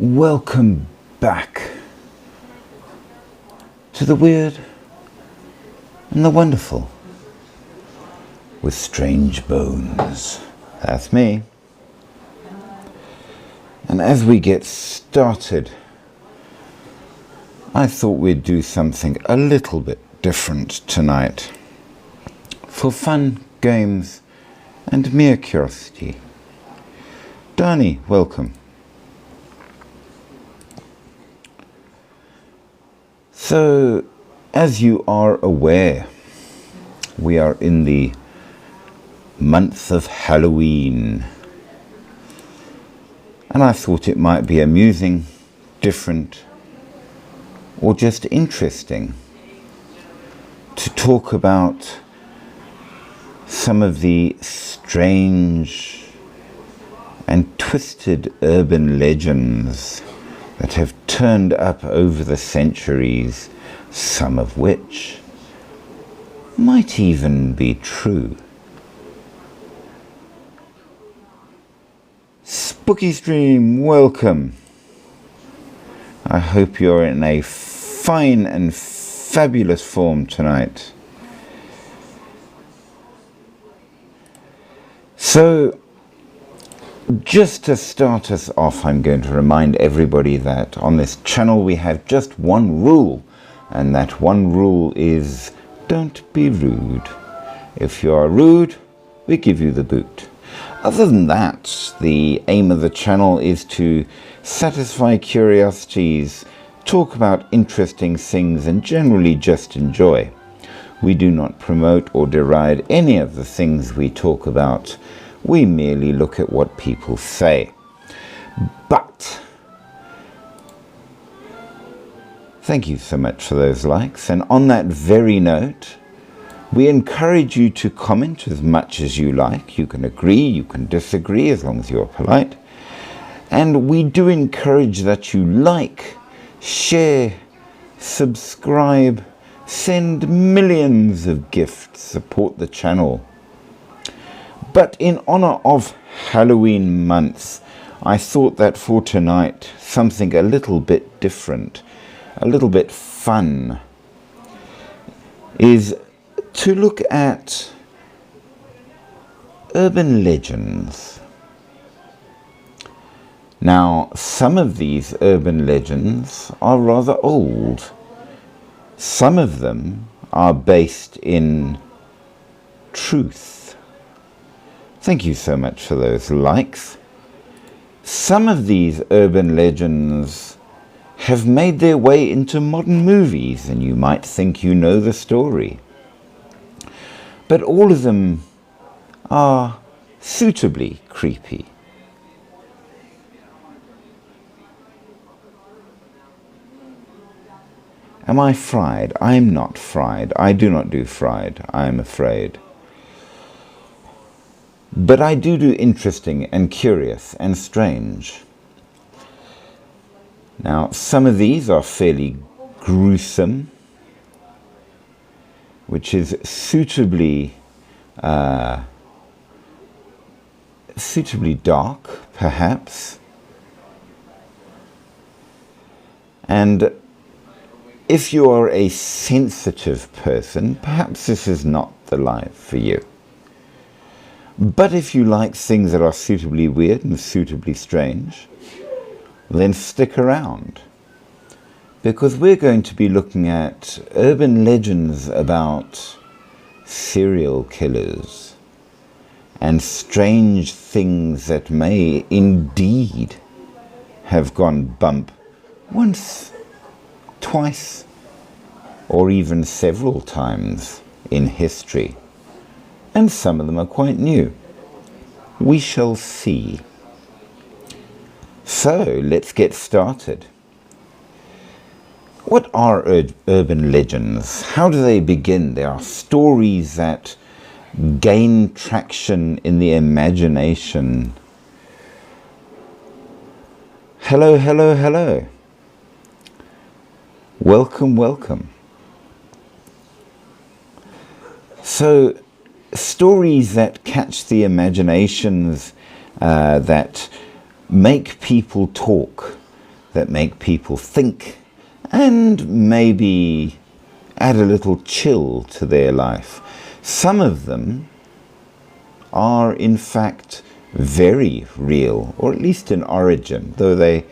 Welcome back to the weird and the wonderful with Strange Bones. That's me. And as we get started, I thought we'd do something a little bit different tonight. For fun, games, and mere curiosity. Dani, welcome. So, as you are aware, we are in the month of Halloween. And I thought it might be amusing, different, or just interesting to talk about some of the strange and twisted urban legends that have turned up over the centuries, some of which might even be true. Spooky Stream, welcome. I hope you're in a fine and fabulous form tonight. So, just to start us off, I'm going to remind everybody that on this channel we have just one rule, and that one rule is don't be rude. If you are rude, we give you the boot. Other than that, the aim of the channel is to satisfy curiosities, talk about interesting things, and generally just enjoy. We do not promote or deride any of the things we talk about. We merely look at what people say. But thank you so much for those likes. And on that very note, we encourage you to comment as much as you like. You can agree, you can disagree, as long as you're polite. And we do encourage that you like, share, subscribe, send millions of gifts, support the channel. But in honor of Halloween month, I thought that for tonight, something a little bit different, a little bit fun, is to look at urban legends. Now, some of these urban legends are rather old. Some of them are based in truth. Thank you so much for those likes. Some of these urban legends have made their way into modern movies, and you might think you know the story. But all of them are suitably creepy. Am I fried? I am not fried. I do not do fried, I am afraid. But I do interesting and curious and strange. Now, some of these are fairly gruesome, which is suitably dark, perhaps. And if you are a sensitive person, perhaps this is not the life for you. But if you like things that are suitably weird and suitably strange, then stick around. Because we're going to be looking at urban legends about serial killers and strange things that may indeed have gone bump once, twice, or even several times in history. And some of them are quite new. We shall see. So, let's get started. What are urban legends? How do they begin? They are stories that gain traction in the imagination. Hello, hello, hello. Welcome, welcome. So, stories that catch the imaginations, that make people talk, that make people think and maybe add a little chill to their life. Some of them are in fact very real, or at least in origin, though they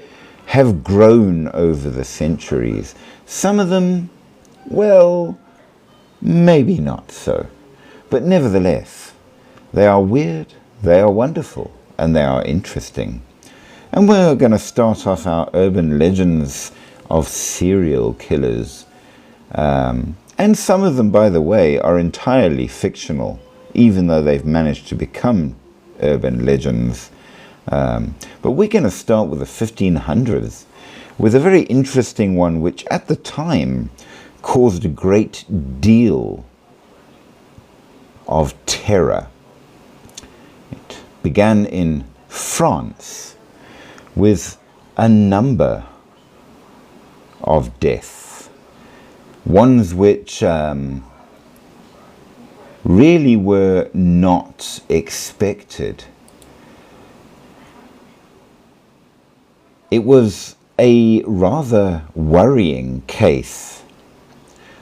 have grown over the centuries. Some of them, well, maybe not so. But nevertheless, they are weird, they are wonderful, and they are interesting. And we're going to start off our urban legends of serial killers. And some of them, by the way, are entirely fictional, even though they've managed to become urban legends. But we're going to start with the 1500s, with a very interesting one, which at the time caused a great deal of terror. It began in France with a number of deaths, ones which really were not expected. It was a rather worrying case.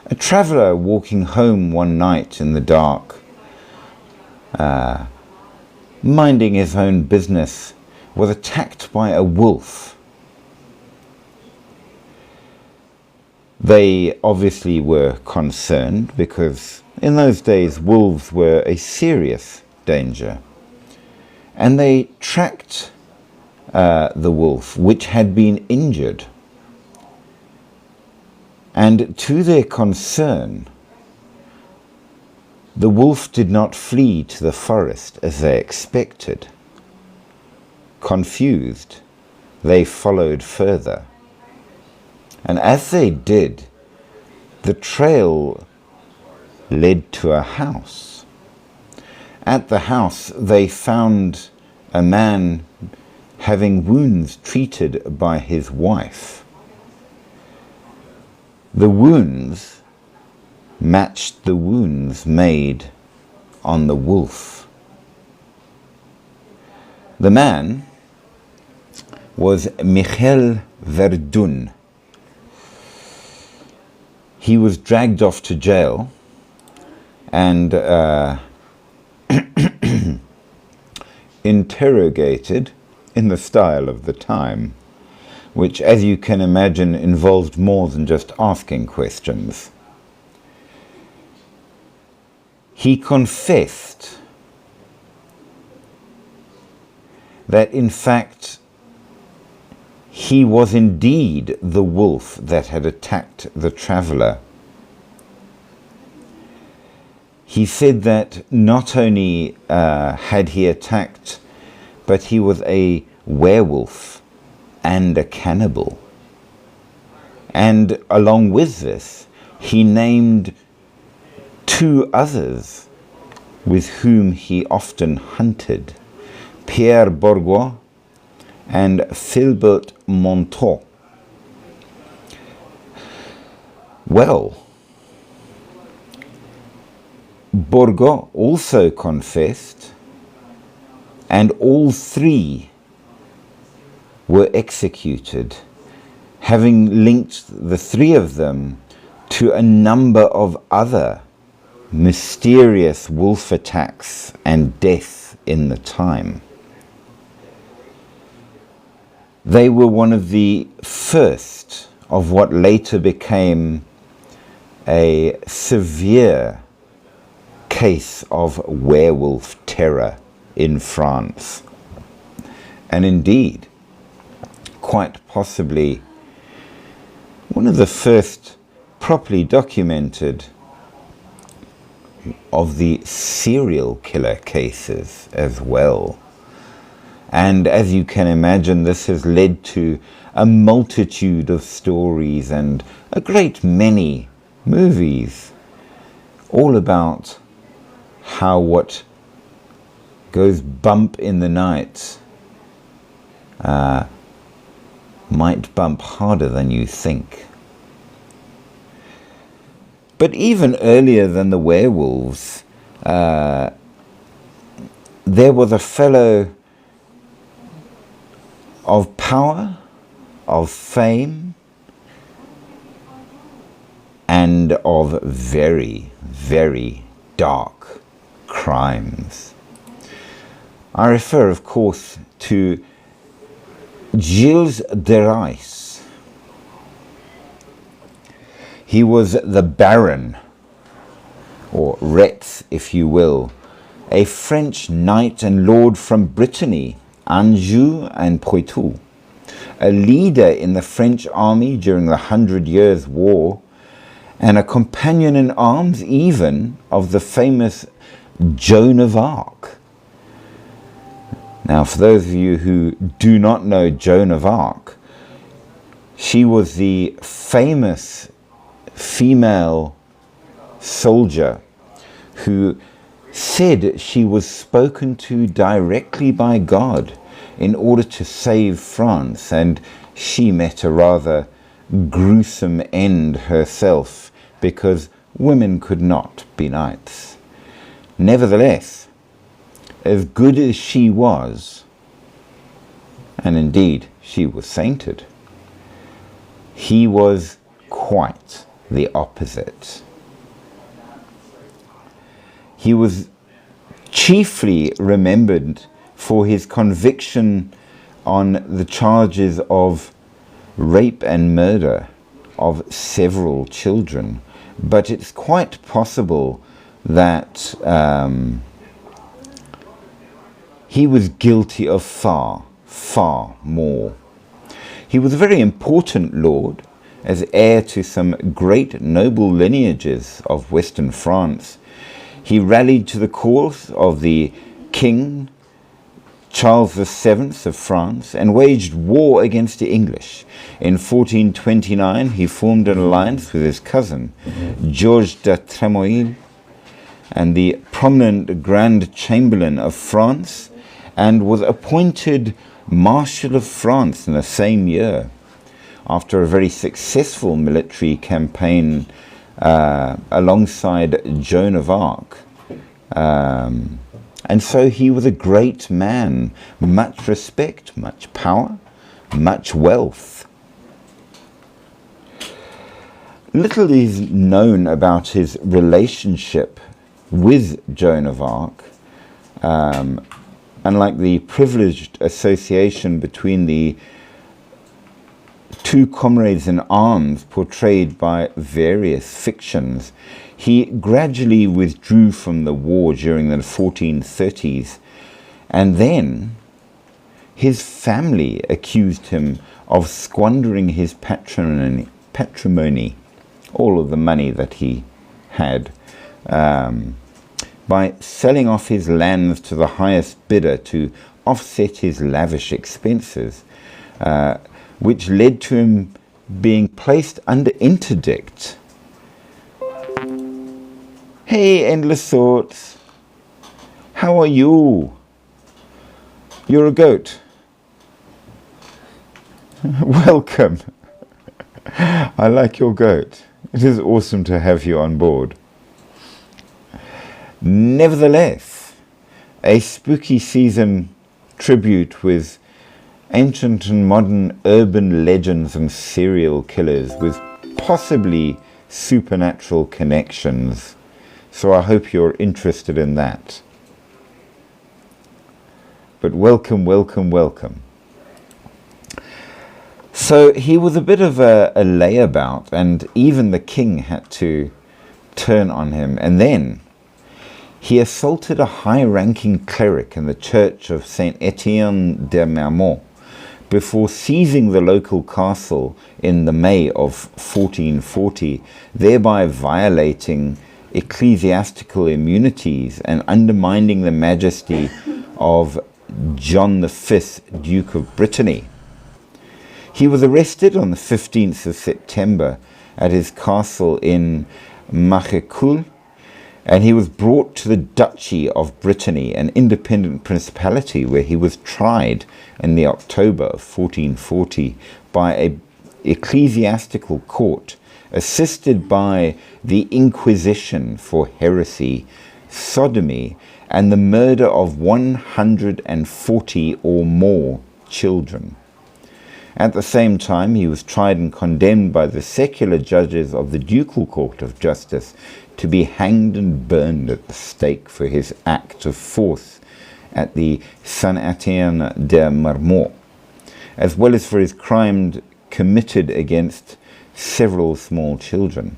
A traveller walking home one night in the dark, minding his own business, was attacked by a wolf. They obviously were concerned because in those days wolves were a serious danger. And they tracked the wolf, which had been injured. And to their concern, the wolf did not flee to the forest as they expected. Confused, they followed further. And as they did, the trail led to a house. At the house, they found a man having wounds treated by his wife. The wounds matched the wounds made on the wolf. The man was Michel Verdun. He was dragged off to jail and interrogated in the style of the time, which, as you can imagine, involved more than just asking questions. He confessed that, in fact, he was indeed the wolf that had attacked the traveller. He said that not only had he attacked, but he was a werewolf and a cannibal. And along with this, he named two others with whom he often hunted, Pierre Bourgois and Philbert Montaut. Well, Bourgois also confessed, and all three were executed, having linked the three of them to a number of other mysterious wolf attacks and death in the time. They were one of the first of what later became a severe case of werewolf terror in France. And indeed, quite possibly one of the first properly documented of the serial killer cases as well. And as you can imagine, this has led to a multitude of stories and a great many movies, all about how what goes bump in the night might bump harder than you think. But even earlier than the werewolves, there was a fellow of power of fame and of very, very dark crimes. I refer, of course, to Gilles de Rais. He was the Baron, or Retz, if you will, a French knight and lord from Brittany, Anjou and Poitou, a leader in the French army during the 100 Years' War, and a companion in arms even of the famous Joan of Arc. Now, for those of you who do not know Joan of Arc, she was the famous female soldier who said she was spoken to directly by God in order to save France, and she met a rather gruesome end herself because women could not be knights. Nevertheless, as good as she was, and indeed she was sainted, he was quite the opposite. He was chiefly remembered for his conviction on the charges of rape and murder of several children, but it's quite possible that he was guilty of far, far more. He was a very important lord, as heir to some great noble lineages of Western France. He rallied to the cause of the King Charles VII of France and waged war against the English. In 1429 he formed an alliance with his cousin Georges de Trémoille and the prominent Grand Chamberlain of France, and was appointed Marshal of France in the same year after a very successful military campaign alongside Joan of Arc. And so he was a great man, much respect, much power, much wealth. Little is known about his relationship with Joan of Arc, unlike the privileged association between the two comrades in arms portrayed by various fictions. He gradually withdrew from the war during the 1430s, and then his family accused him of squandering his patrimony, all of the money that he had, by selling off his lands to the highest bidder to offset his lavish expenses, which led to him being placed under interdict. Hey, Endless Thoughts, how are you? You're a goat. Welcome. I like your goat. It is awesome to have you on board. Nevertheless, a spooky season tribute with ancient and modern urban legends and serial killers with possibly supernatural connections. So I hope you're interested in that. But welcome, welcome, welcome. So he was a bit of a layabout, and even the king had to turn on him. And then he assaulted a high-ranking cleric in the church of Saint Etienne de Marmont before seizing the local castle in the May of 1440, thereby violating ecclesiastical immunities and undermining the majesty of John V, Duke of Brittany. He was arrested on the 15th of September at his castle in Machecoul, and he was brought to the Duchy of Brittany, an independent principality, where he was tried in the October of 1440 by an ecclesiastical court assisted by the Inquisition for heresy, sodomy, and the murder of 140 or more children. At the same time, he was tried and condemned by the secular judges of the Ducal Court of Justice to be hanged and burned at the stake for his act of force at the Saint-Étienne de Marmont, as well as for his crimes committed against several small children.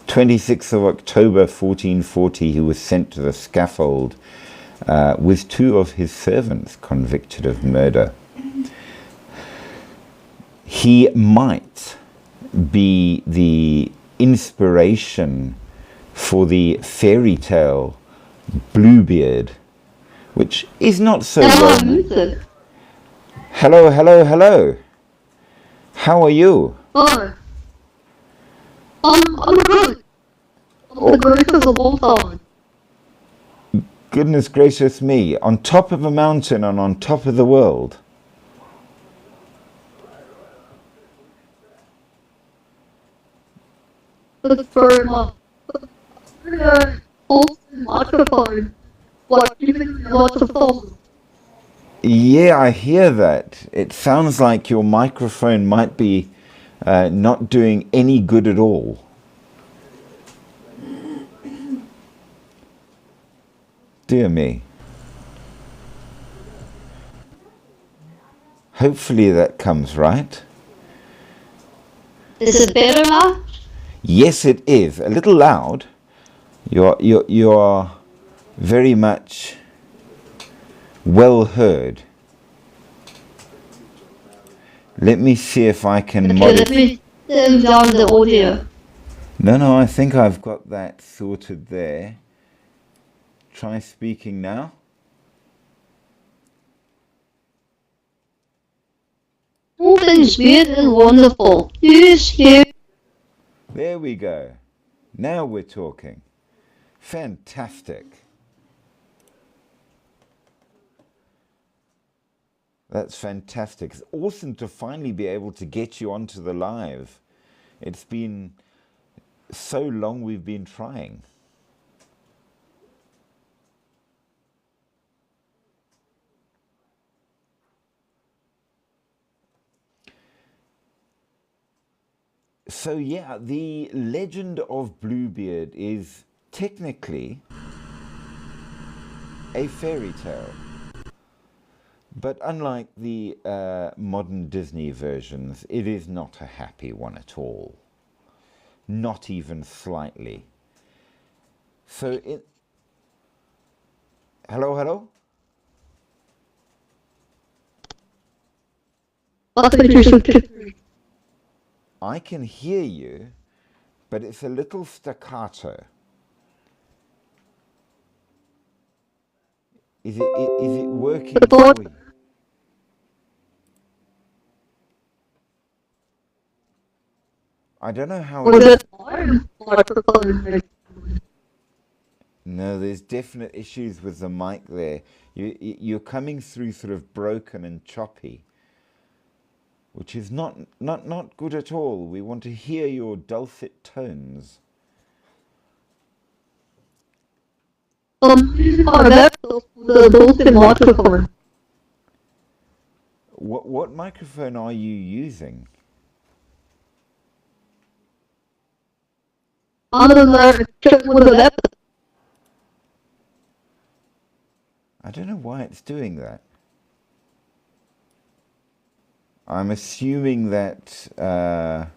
26th of October 1440, he was sent to the scaffold with 2 of his servants convicted of murder. He might be the inspiration for the fairy tale Bluebeard, which is not so well. Hello, hello, hello. How are you? Oh, I'm good. The gracious of all time. Goodness gracious me, on top of a mountain and on top of the world. That's very much. Also, microphone. Like, giving me lots of thoughts. Yeah, I hear that. It sounds like your microphone might be not doing any good at all. Dear me. Hopefully that comes right. Is it better now? Yes, it is. A little loud. You are very much well heard. Let me see if I can Okay, let me turn down the audio. No, I think I've got that sorted there. Try speaking now. All things weird and wonderful. Who's here? There we go. Now we're talking. Fantastic. That's fantastic. It's awesome to finally be able to get you onto the live. It's been so long we've been trying. So yeah, the legend of Bluebeard is technically a fairy tale. But unlike the modern Disney versions, it is not a happy one at all. Not even slightly. So it... Hello, hello? I can hear you, but it's a little staccato. Is it working for you? I don't know how it... No, there's definite issues with the mic there. You're coming through sort of broken and choppy, which is not good at all. We want to hear your dulcet tones. The dulcet microphone. What microphone are you using? I don't know. Check with the laptop. I don't know why it's doing that. I'm assuming that I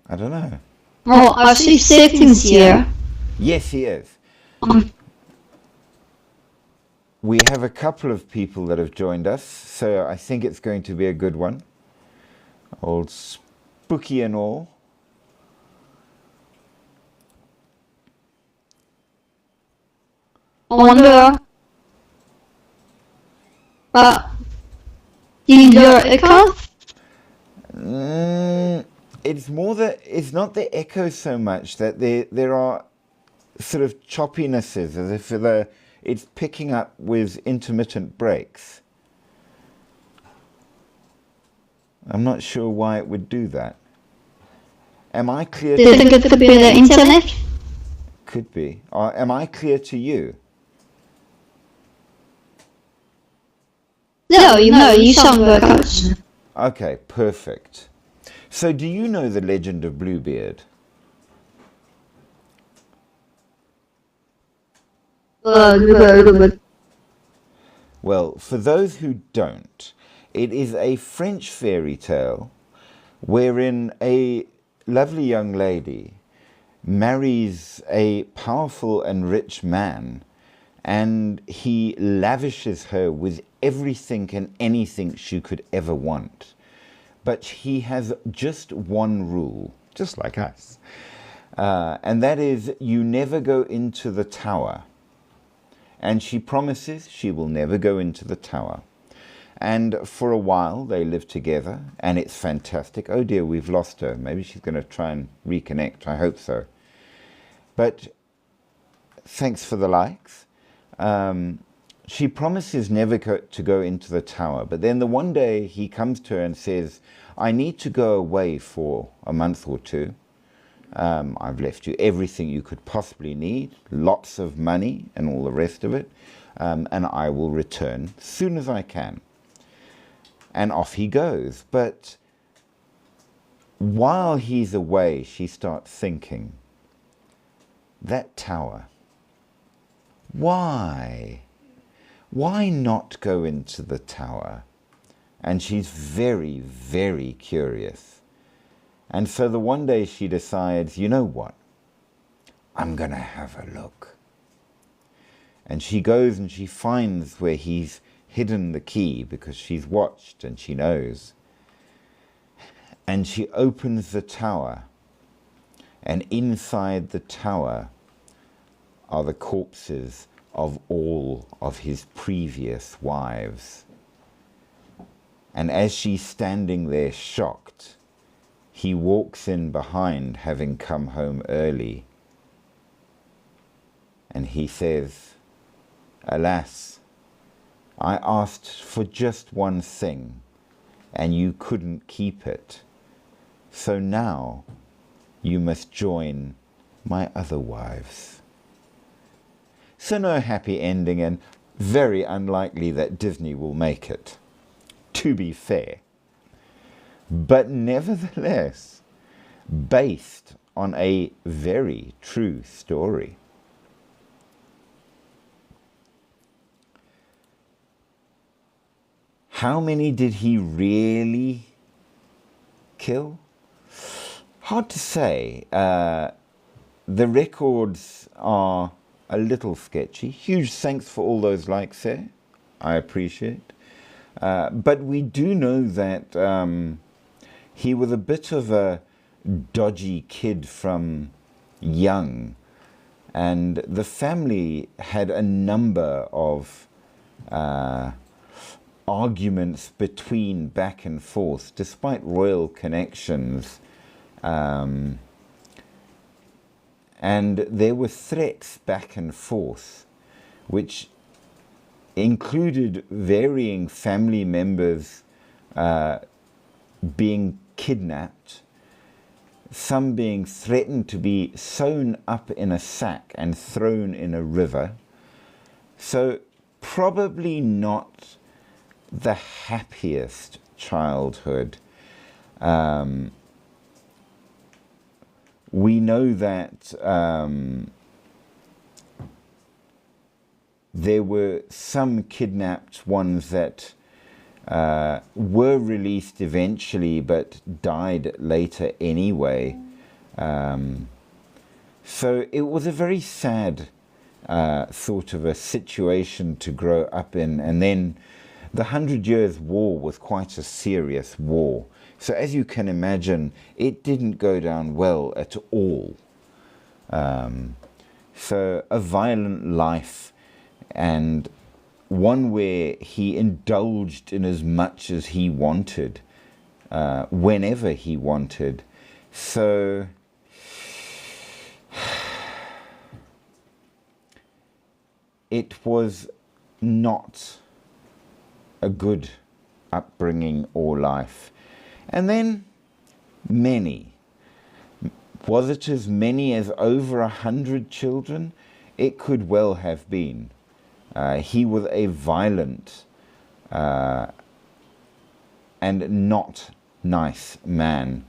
don't know. Oh, I see settings here. Yes, he is. We have a couple of people that have joined us, so I think it's going to be a good one. Old Spooky and all. I wonder. Do you hear echo? It's more that it's not the echo so much that there are sort of choppinesses, as if it's picking up with intermittent breaks. I'm not sure why it would do that. Am I clear? Do you think it could be the internet? Could be. Am I clear to you? 6.1以上的考试。Okay, perfect. So do you know the legend of Bluebeard? Well, for those who don't, it is a French fairy tale wherein a lovely young lady marries a powerful and rich man, and he lavishes her with everything and anything she could ever want. But he has just one rule, just like us, and that is you never go into the tower. And she promises she will never go into the tower. And for a while they live together, and it's fantastic. Oh dear, we've lost her. Maybe she's going to try and reconnect. I hope so. But thanks for the likes. She promises never to go into the tower. But then the one day he comes to her and says, I need to go away for a month or two. I've left you everything you could possibly need, lots of money and all the rest of it, and I will return as soon as I can. And off he goes. But while he's away, she starts thinking, that tower, why not go into the tower? And she's very, very curious. And so the one day she decides, you know what, I'm going to have a look. And she goes and she finds where he's hidden the key, because she's watched and she knows. And she opens the tower, and inside the tower are the corpses of all of his previous wives. And as she's standing there shocked, he walks in behind, having come home early, and he says, alas, I asked for just one thing, and you couldn't keep it. So now you must join my other wives. So no happy ending, and very unlikely that Disney will make it, to be fair. But nevertheless, based on a very true story. How many did he really kill? Hard to say. The records are a little sketchy. Huge thanks for all those likes there. I appreciate. But we do know that he was a bit of a dodgy kid from young, and the family had a number of arguments between back and forth, despite royal connections, and there were threats back and forth, which included varying family members being kidnapped, some being threatened to be sewn up in a sack and thrown in a river. So probably not the happiest childhood. We know that there were some kidnapped ones that were released eventually but died later anyway. So it was a very sad sort of a situation to grow up in. And then the 100 Years' War was quite a serious war. So as you can imagine, it didn't go down well at all. So a violent life, and one where he indulged in as much as he wanted, whenever he wanted. So it was not a good upbringing or life. And then many. Was it as many as over 100 children? It could well have been. He was a violent and not nice man.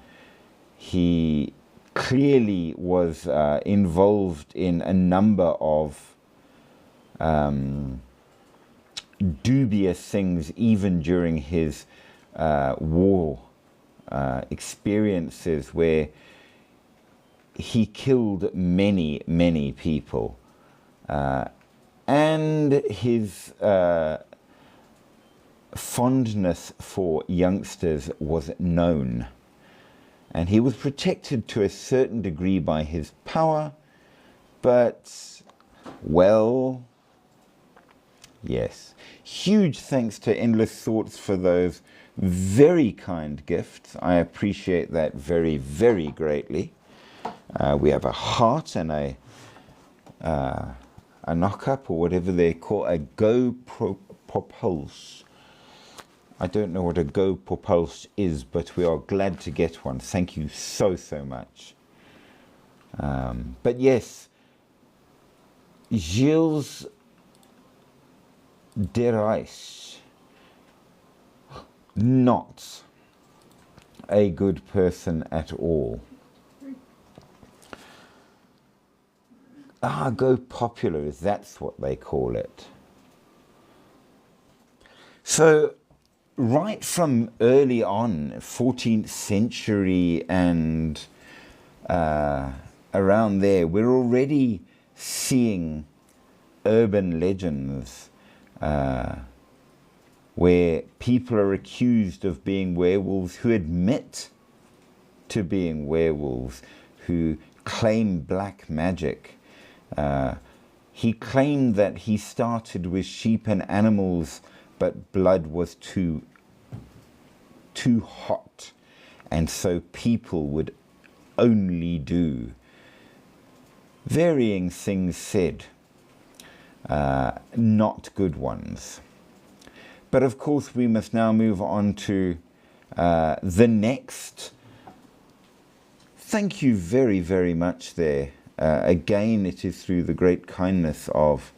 He clearly was involved in a number of dubious things, even during his war experiences, where he killed many, many people. And his fondness for youngsters was known. And he was protected to a certain degree by his power, but, well, yes. Huge thanks to Endless Thoughts for those very kind gifts. I appreciate that very, very greatly. We have a heart and a knock-up, or whatever they call a GoPropulse. I don't know what a GoPropulse is, but we are glad to get one. Thank you so, so much. But yes, Gilles de Rais, not a good person at all. Go popular, that's what they call it. So, right from early on, 14th century and around there, we're already seeing urban legends where people are accused of being werewolves, who admit to being werewolves, who claim black magic. He claimed that he started with sheep and animals, but blood was too hot, and so people would only do varying things said, not good ones. But of course we must now move on to the next. Thank you very, very much there. Again, it is through the great kindness of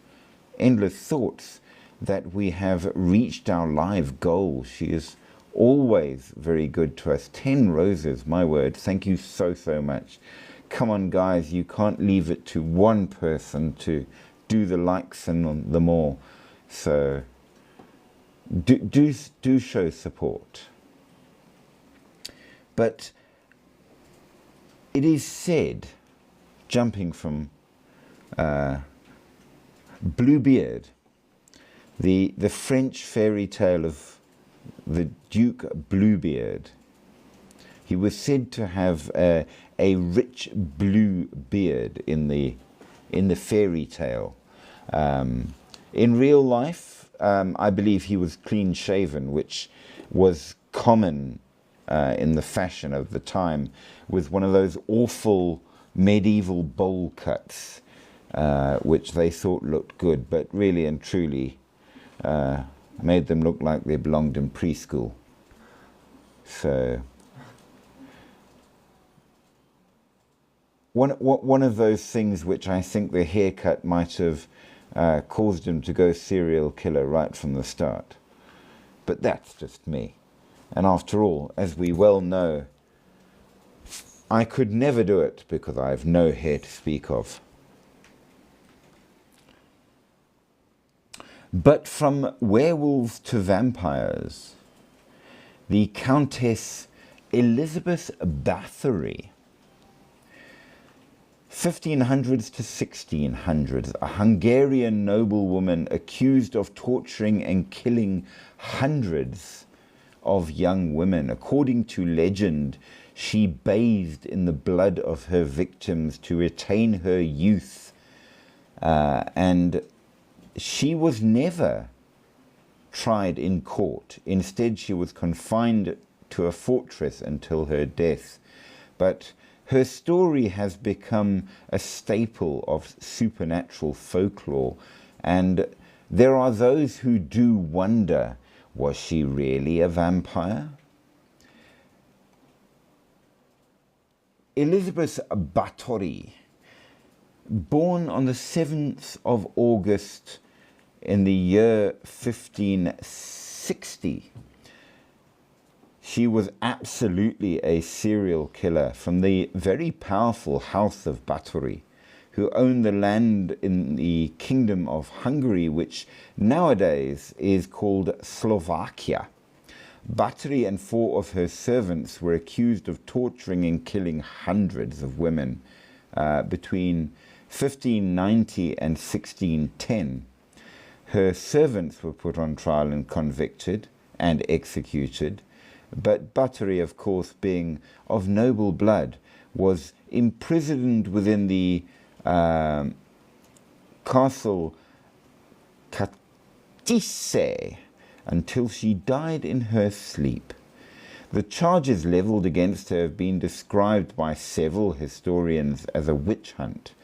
Endless Thoughts that we have reached our live goal. She is always very good to us. 10 roses, my word. Thank you so, so much. Come on, guys. You can't leave it to one person to do the likes and the more. So do show support. But it is said, jumping from Bluebeard, the French fairy tale of the Duke Bluebeard. He was said to have a rich blue beard in the fairy tale. In real life, I believe he was clean shaven, which was common in the fashion of the time, with one of those awful medieval bowl cuts, which they thought looked good, but really and truly made them look like they belonged in preschool. So one of those things which I think the haircut might have caused him to go serial killer right from the start. But that's just me. And after all, as we well know, I could never do it because I have no hair to speak of. But from werewolves to vampires, the Countess Elizabeth Bathory, 1500s to 1600s, a Hungarian noblewoman accused of torturing and killing hundreds of young women. According to legend, she bathed in the blood of her victims to retain her youth, and she was never tried in court. Instead, she was confined to a fortress until her death. But her story has become a staple of supernatural folklore, and there are those who do wonder, was she really a vampire? Elizabeth Bathory, born on the 7th of August in the year 1560, 60. She was absolutely a serial killer from the very powerful House of Báthory, who owned the land in the Kingdom of Hungary, which nowadays is called Slovakia. Báthory and 4 of her servants were accused of torturing and killing hundreds of women between 1590 and 1610. Her servants were put on trial and convicted and executed, but Báthory, of course, being of noble blood, was imprisoned within the castle Katowice until she died in her sleep. The charges levelled against her have been described by several historians as a witch hunt.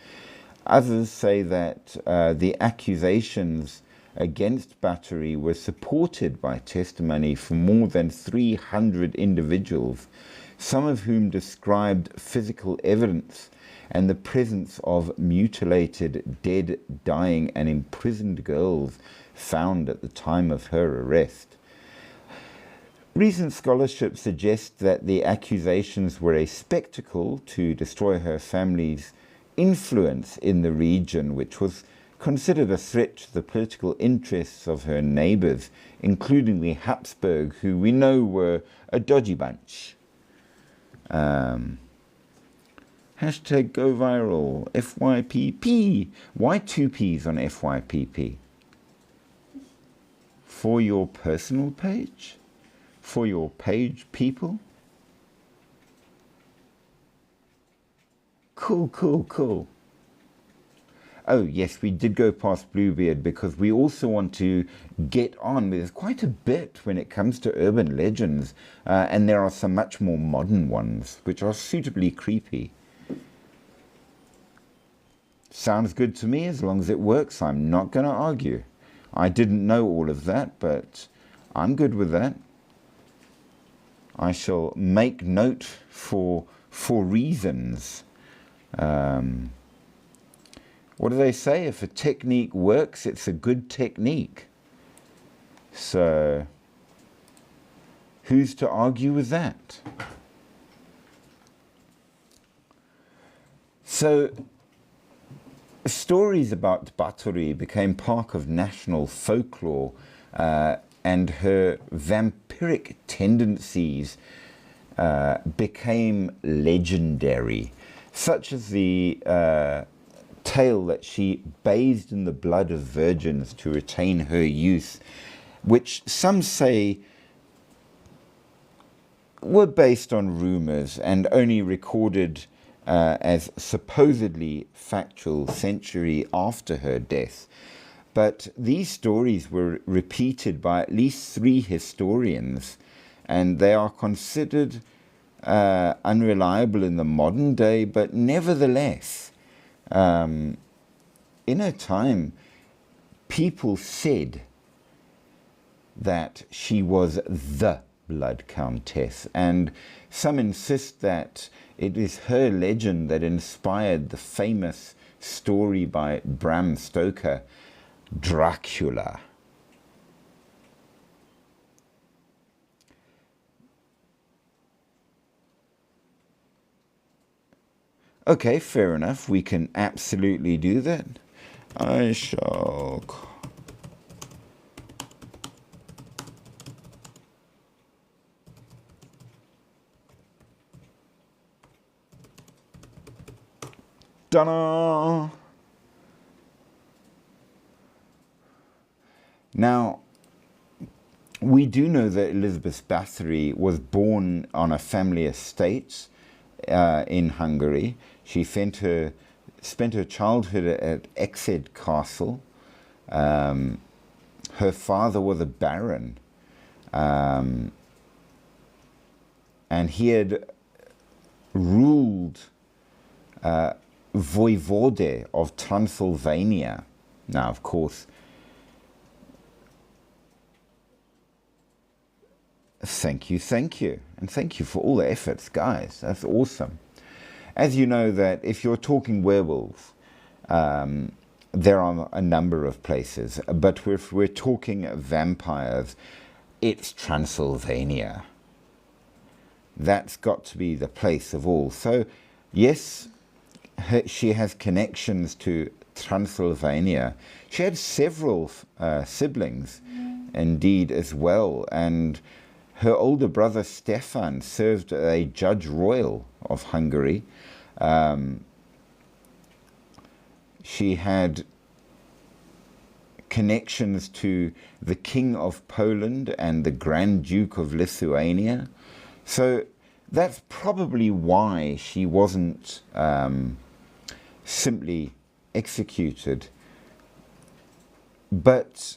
Others say that the accusations against Báthory were supported by testimony from more than 300 individuals, some of whom described physical evidence and the presence of mutilated, dead, dying, and imprisoned girls found at the time of her arrest. Recent scholarship suggests that the accusations were a spectacle to destroy her family's influence in the region, which was considered a threat to the political interests of her neighbours, including the Habsburg, who we know were a dodgy bunch. Hashtag go viral, FYPP. Why 2 Ps on FYPP? For your personal page? For your page people? Cool, cool, cool. Oh, yes, we did go past Bluebeard because we also want to get on. There's quite a bit when it comes to urban legends, and there are some much more modern ones, which are suitably creepy. Sounds good to me as long as it works. I'm not going to argue. I didn't know all of that, but I'm good with that. I shall make note for reasons. What do they say? If a technique works, it's a good technique. So, who's to argue with that? So, stories about Báthory became part of national folklore, and her vampiric tendencies became legendary, such as the tale that she bathed in the blood of virgins to retain her youth, which some say were based on rumors and only recorded as supposedly factual century after her death. But these stories were repeated by at least 3 historians, and they are considered unreliable in the modern day, but nevertheless, in her time, people said that she was the Blood Countess, and some insist that it is her legend that inspired the famous story by Bram Stoker, Dracula. Okay, fair enough. We can absolutely do that. I shall... Ta-da! Now, we do know that Elizabeth Báthory was born on a family estate in Hungary. She spent her childhood at Ecsed Castle. Her father was a baron, and he had ruled voivode of Transylvania. Now, of course, thank you, and thank you for all the efforts, guys. That's awesome. As you know, that if you're talking werewolves, there are a number of places, but if we're talking vampires, it's Transylvania. That's got to be the place of all. So, yes, she has connections to Transylvania. She had several siblings, indeed, as well, and her older brother Stefan served as a judge royal of Hungary. She had connections to the King of Poland and the Grand Duke of Lithuania. So that's probably why she wasn't simply executed. But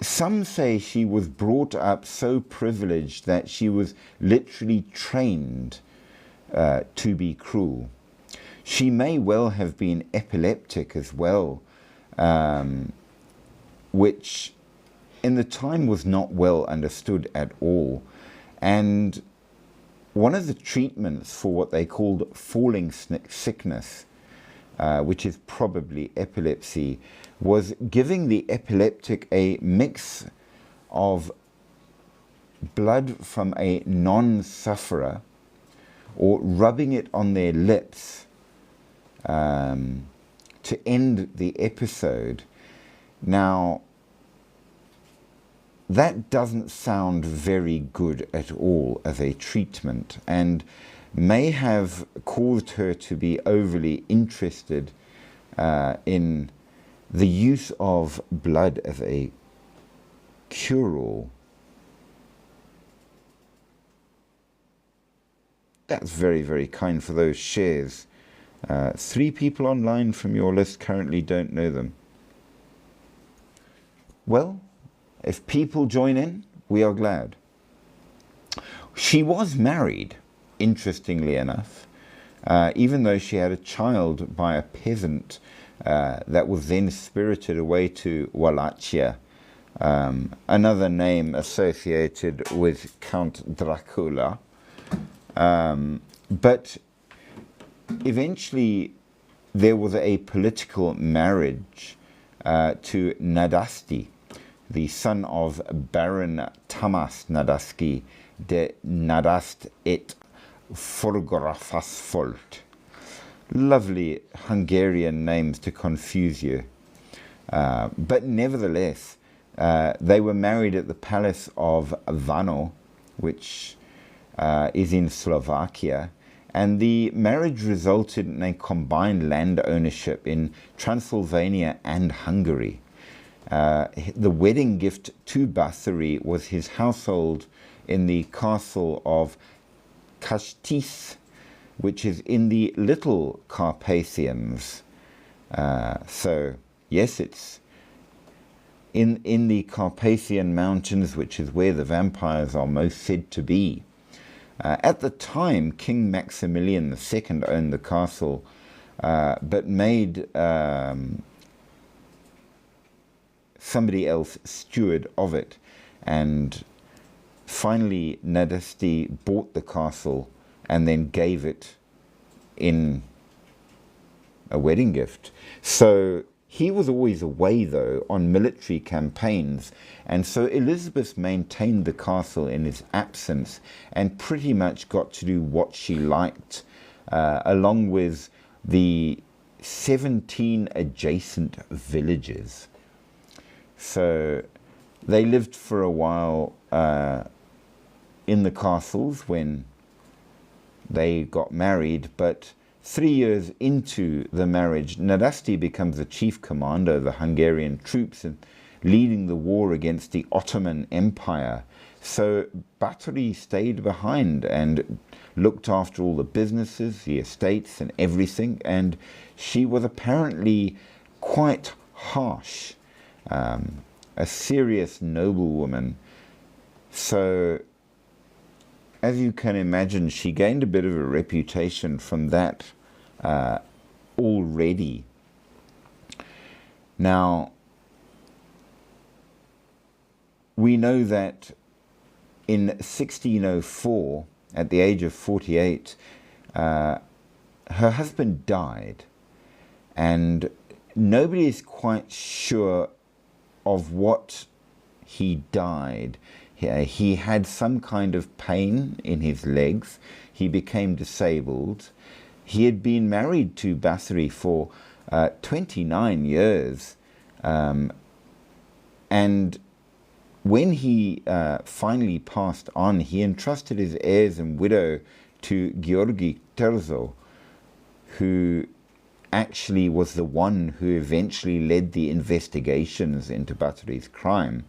some say she was brought up so privileged that she was literally trained to be cruel. She may well have been epileptic as well, which in the time was not well understood at all. And one of the treatments for what they called falling sickness, which is probably epilepsy, was giving the epileptic a mix of blood from a non-sufferer or rubbing it on their lips to end the episode. Now, that doesn't sound very good at all as a treatment, and may have caused her to be overly interested in the use of blood as a cure-all. That's very, very kind for those shares. 3 people online from your list currently don't know them. Well, if people join in, we are glad. She was married, interestingly enough, even though she had a child by a peasant that was then spirited away to Wallachia, another name associated with Count Dracula. But eventually there was a political marriage to Nadasti, the son of Baron Tamas Nadaski de Nadast et Forgrafasfolt. Lovely Hungarian names to confuse you. But nevertheless, they were married at the palace of Vano, which is in Slovakia, and the marriage resulted in a combined land ownership in Transylvania and Hungary. The wedding gift to Bathory was his household in the castle of Kashtis, which is in the Little Carpathians. So, yes, it's in the Carpathian Mountains, which is where the vampires are most said to be. At the time, King Maximilian II owned the castle, but made somebody else steward of it, and finally Nadasti bought the castle and then gave it in a wedding gift. So he was always away, though, on military campaigns, and so Elizabeth maintained the castle in his absence and pretty much got to do what she liked, along with the 17 adjacent villages. So they lived for a while in the castles when they got married, but 3 years into the marriage, Nadasti becomes the chief commander of the Hungarian troops and leading the war against the Ottoman Empire. So Bathory stayed behind and looked after all the businesses, the estates and everything, and she was apparently quite harsh, a serious noblewoman. So, as you can imagine, she gained a bit of a reputation from that already. Now, we know that in 1604, at the age of 48, her husband died, and nobody is quite sure of what he died. He had some kind of pain in his legs. He became disabled. He had been married to Bathory for 29 years. And when he finally passed on, he entrusted his heirs and widow to Georgi Terzo, who actually was the one who eventually led the investigations into Bathory's crime.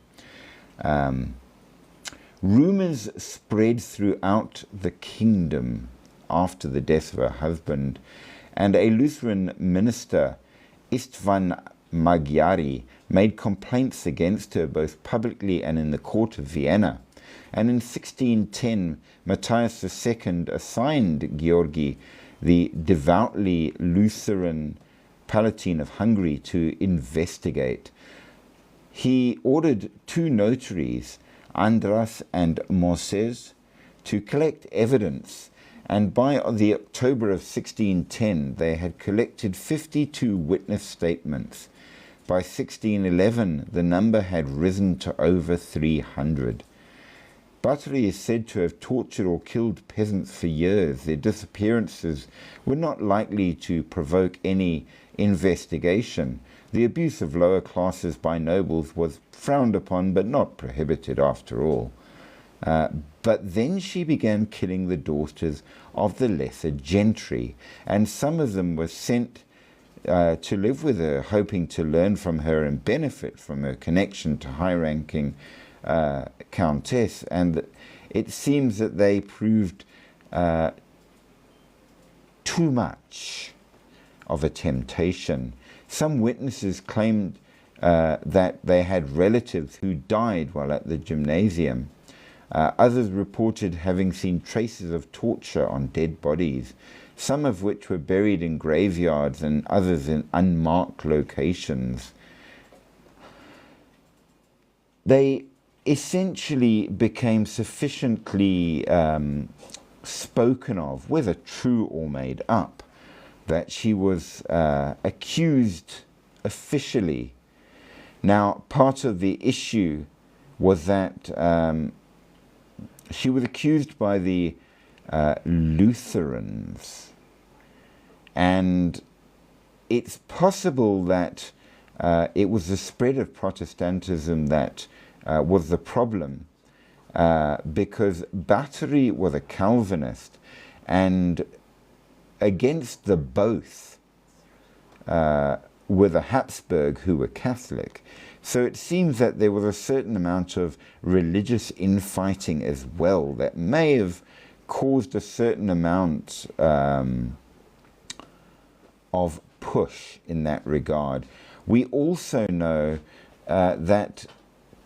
Rumors spread throughout the kingdom after the death of her husband, and a Lutheran minister, Istvan Magyari, made complaints against her both publicly and in the court of Vienna. And in 1610, Matthias II assigned Georgi, the devoutly Lutheran Palatine of Hungary, to investigate. He ordered two notaries, Andras and Moses, to collect evidence, and by the October of 1610 they had collected 52 witness statements. By 1611 the number had risen to over 300. Bathory is said to have tortured or killed peasants for years. Their disappearances were not likely to provoke any investigation. The abuse of lower classes by nobles was frowned upon, but not prohibited after all. But then she began killing the daughters of the lesser gentry, and some of them were sent to live with her, hoping to learn from her and benefit from her connection to high-ranking countess. And it seems that they proved too much of a temptation. Some witnesses claimed that they had relatives who died while at the gymnasium. Others reported having seen traces of torture on dead bodies, some of which were buried in graveyards and others in unmarked locations. They essentially became sufficiently spoken of, whether true or made up, that she was accused officially. Now, part of the issue was that she was accused by the Lutherans, and it's possible that it was the spread of Protestantism that was the problem, because Bathory was a Calvinist, and against the both were the Habsburg, who were Catholic. So it seems that there was a certain amount of religious infighting as well that may have caused a certain amount of push in that regard. We also know that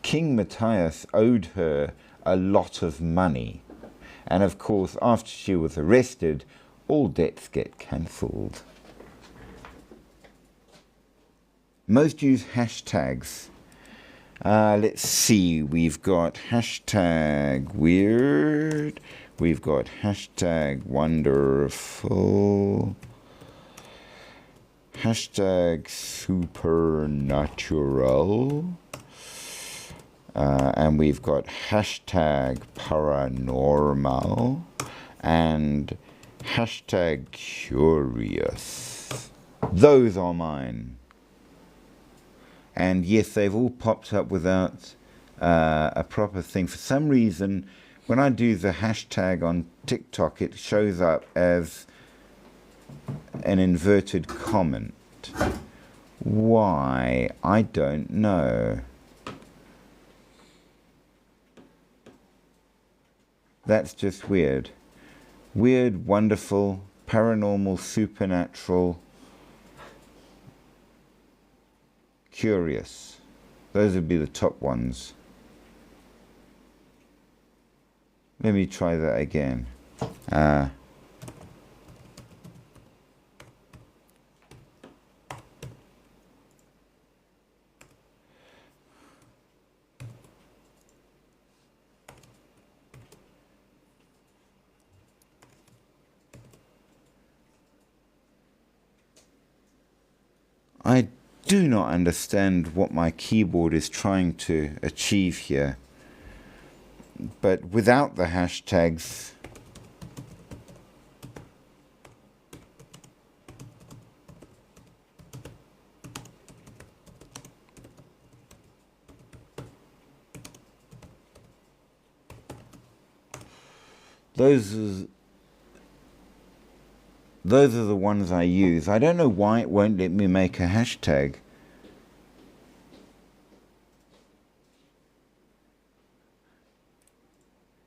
King Matthias owed her a lot of money. And of course, after she was arrested, all debts get cancelled. Most use hashtags. Let's see, we've got hashtag weird, we've got hashtag wonderful, hashtag supernatural, and we've got hashtag paranormal, and hashtag curious. Those are mine. And yes, they've all popped up without a proper thing. For some reason, when I do the hashtag on TikTok, it shows up as an inverted comment. Why? I don't know. That's just weird. Weird, wonderful, paranormal, supernatural, curious. Those would be the top ones. Let me try that again. I do not understand what my keyboard is trying to achieve here. But without the hashtags, those are the ones I use. I don't know why it won't let me make a hashtag.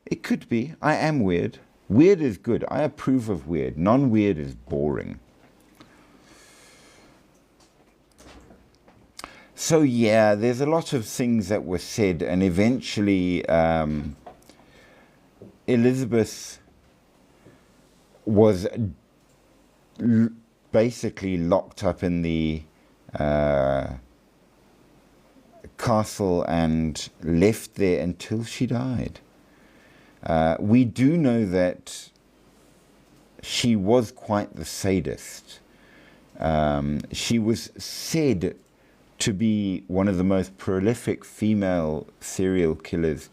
It could be. I am weird. Weird is good. I approve of weird. Non-weird is boring. So yeah, there's a lot of things that were said, and eventually Elizabeth was basically locked up in the castle and left there until she died. We do know that she was quite the sadist. She was said to be one of the most prolific female serial killers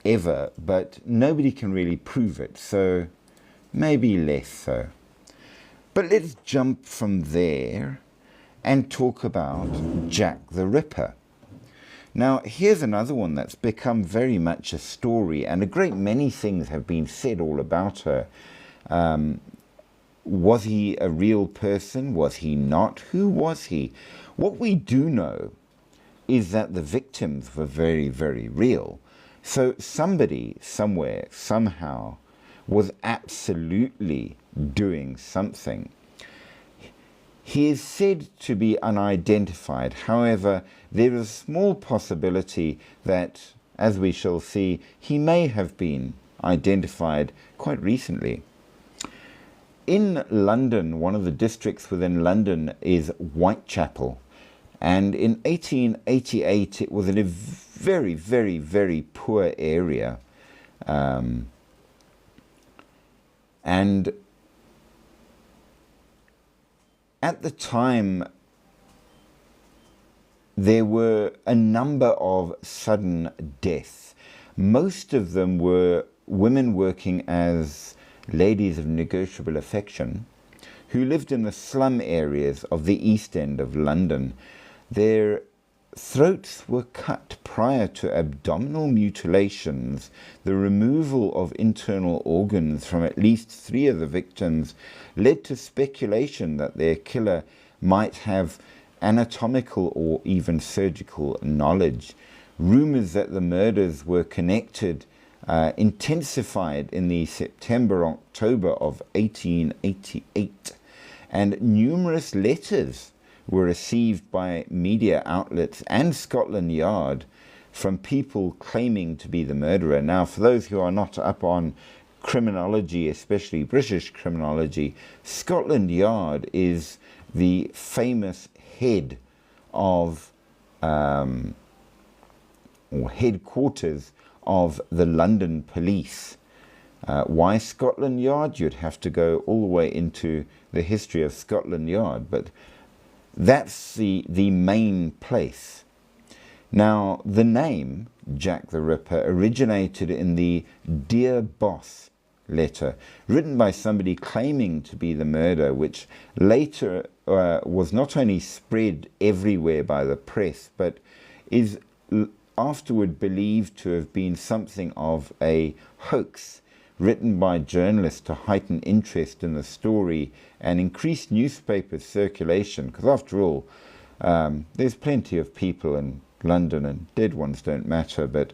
ever, but nobody can really prove it, so maybe less so. But let's jump from there and talk about Jack the Ripper. Now, here's another one that's become very much a story, and a great many things have been said all about her. Was he a real person? Was he not? Who was he? What we do know is that the victims were very, very real. So somebody, somewhere, somehow, was absolutely doing something. He is said to be unidentified. However, there is a small possibility that, as we shall see, he may have been identified quite recently. In London, one of the districts within London is Whitechapel. And in 1888, it was in a very, very, very poor area. And at the time, there were a number of sudden deaths. Most of them were women working as ladies of negotiable affection who lived in the slum areas of the East End of London. Their throats were cut prior to abdominal mutilations. The removal of internal organs from at least 3 of the victims led to speculation that their killer might have anatomical or even surgical knowledge. Rumors that the murders were connected intensified in the September-October of 1888, and numerous letters were received by media outlets and Scotland Yard from people claiming to be the murderer. Now, for those who are not up on criminology, especially British criminology, Scotland Yard is the famous head of, or headquarters of the London police. Why Scotland Yard? You'd have to go all the way into the history of Scotland Yard, but that's the main place. Now, the name Jack the Ripper originated in the Dear Boss letter, written by somebody claiming to be the murderer, which later was not only spread everywhere by the press, but is afterward believed to have been something of a hoax written by journalists to heighten interest in the story and increase newspaper circulation, because after all, there's plenty of people in London and dead ones don't matter, but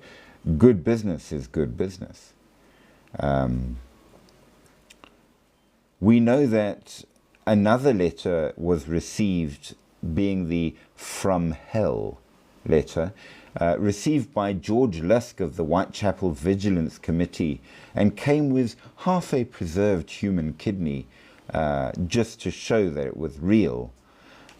good business is good business. We know that another letter was received, being the From Hell letter, received by George Lusk of the Whitechapel Vigilance Committee, and came with half a preserved human kidney, just to show that it was real.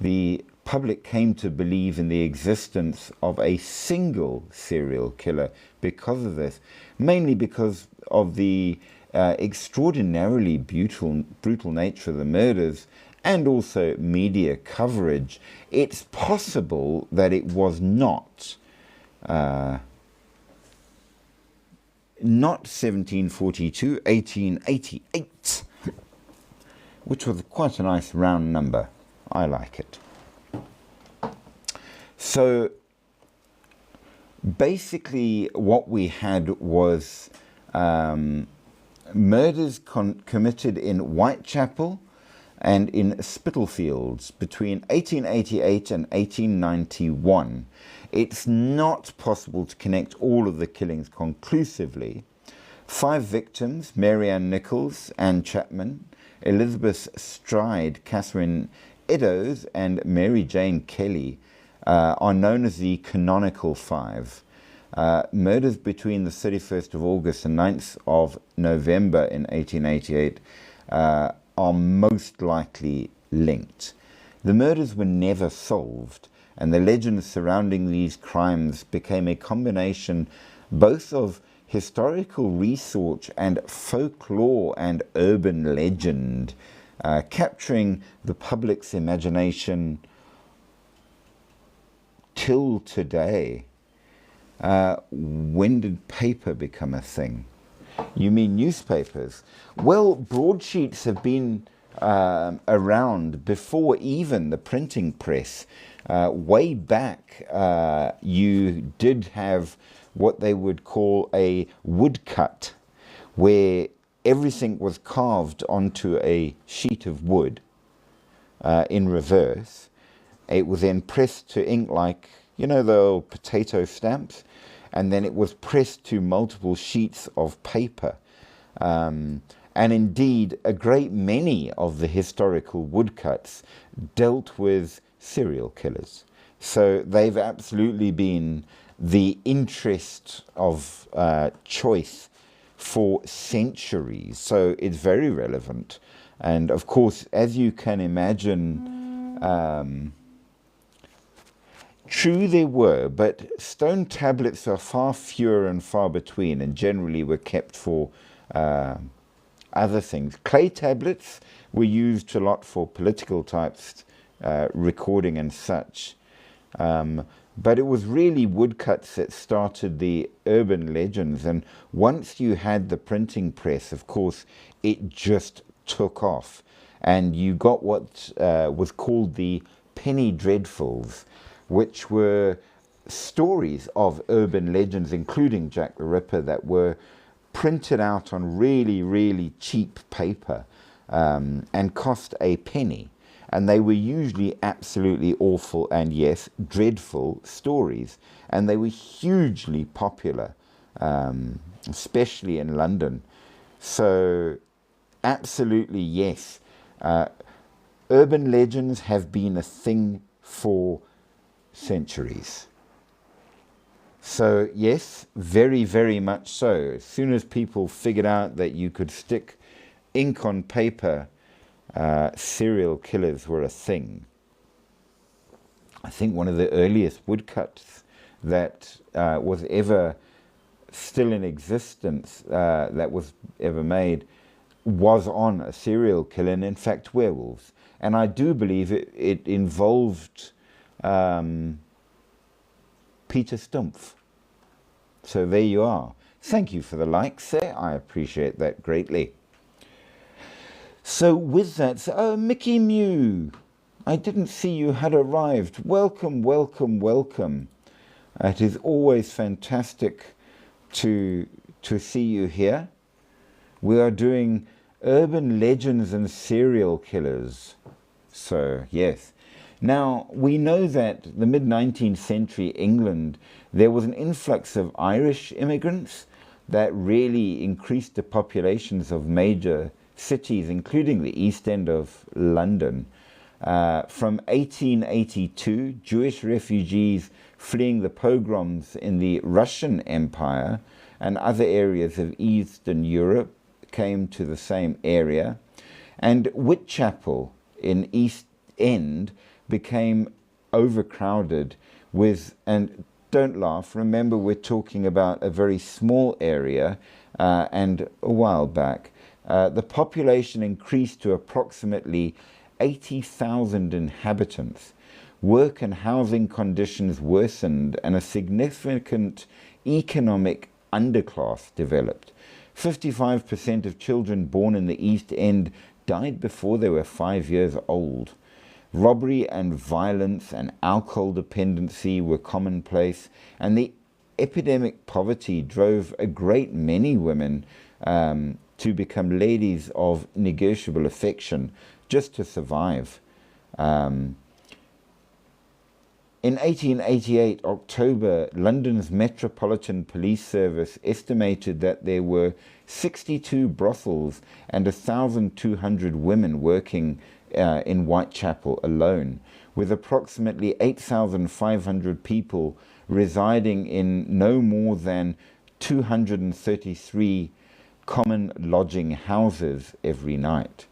The public came to believe in the existence of a single serial killer because of this, mainly because of the extraordinarily brutal nature of the murders and also media coverage, it's possible that it was not 1742, 1888, which was quite a nice round number. I like it. So basically what we had was murders committed in Whitechapel and in Spitalfields between 1888 and 1891. It's not possible to connect all of the killings conclusively. 5 victims, Mary Ann Nichols, Anne Chapman, Elizabeth Stride, Catherine Eddowes, and Mary Jane Kelly, are known as the canonical 5. Murders between the 31st of August and 9th of November in 1888 are most likely linked. The murders were never solved, and the legends surrounding these crimes became a combination both of historical research and folklore and urban legend, capturing the public's imagination till today. When did paper become a thing? You mean newspapers? Well, broadsheets have been around before even the printing press. Way back, you did have what they would call a woodcut, where everything was carved onto a sheet of wood in reverse. It was then pressed to ink like, you know, the old potato stamps, and then it was pressed to multiple sheets of paper. And indeed, a great many of the historical woodcuts dealt with serial killers. So they've absolutely been the interest of choice for centuries. So it's very relevant. And of course, as you can imagine, true there were, but stone tablets are far fewer and far between, and generally were kept for other things. Clay tablets were used a lot for political types, recording and such. But it was really woodcuts that started the urban legends. And once you had the printing press, of course, it just took off. And you got what was called the penny dreadfuls, which were stories of urban legends, including Jack the Ripper, that were printed out on really, really cheap paper and cost a penny. And they were usually absolutely awful and, yes, dreadful stories. And they were hugely popular, especially in London. So, absolutely, yes. Urban legends have been a thing for centuries. So, yes, very, very much so. As soon as people figured out that you could stick ink on paper, serial killers were a thing. I think one of the earliest woodcuts that was ever still in existence, that was ever made, was on a serial killer, and in fact werewolves. And I do believe it involved Peter Stumpf. So there you are. Thank you for the likes there. I appreciate that greatly. So with that, oh, Mickey Mew, I didn't see you had arrived. Welcome, welcome, welcome. It is always fantastic to see you here. We are doing urban legends and serial killers. So, yes. Now, we know that the mid-19th century England, there was an influx of Irish immigrants that really increased the populations of major cities, including the East End of London. From 1882, Jewish refugees fleeing the pogroms in the Russian Empire and other areas of Eastern Europe came to the same area. And Whitechapel in East End became overcrowded with, and don't laugh, remember we're talking about a very small area, and a while back, the population increased to approximately 80,000 inhabitants. Work and housing conditions worsened and a significant economic underclass developed. 55% of children born in the East End died before they were 5 years old. Robbery and violence and alcohol dependency were commonplace, and the epidemic poverty drove a great many women to become ladies of negotiable affection just to survive. In 1888, October, London's Metropolitan Police Service estimated that there were 62 brothels and 1,200 women working in Whitechapel alone, with approximately 8,500 people residing in no more than 233 common lodging houses every night,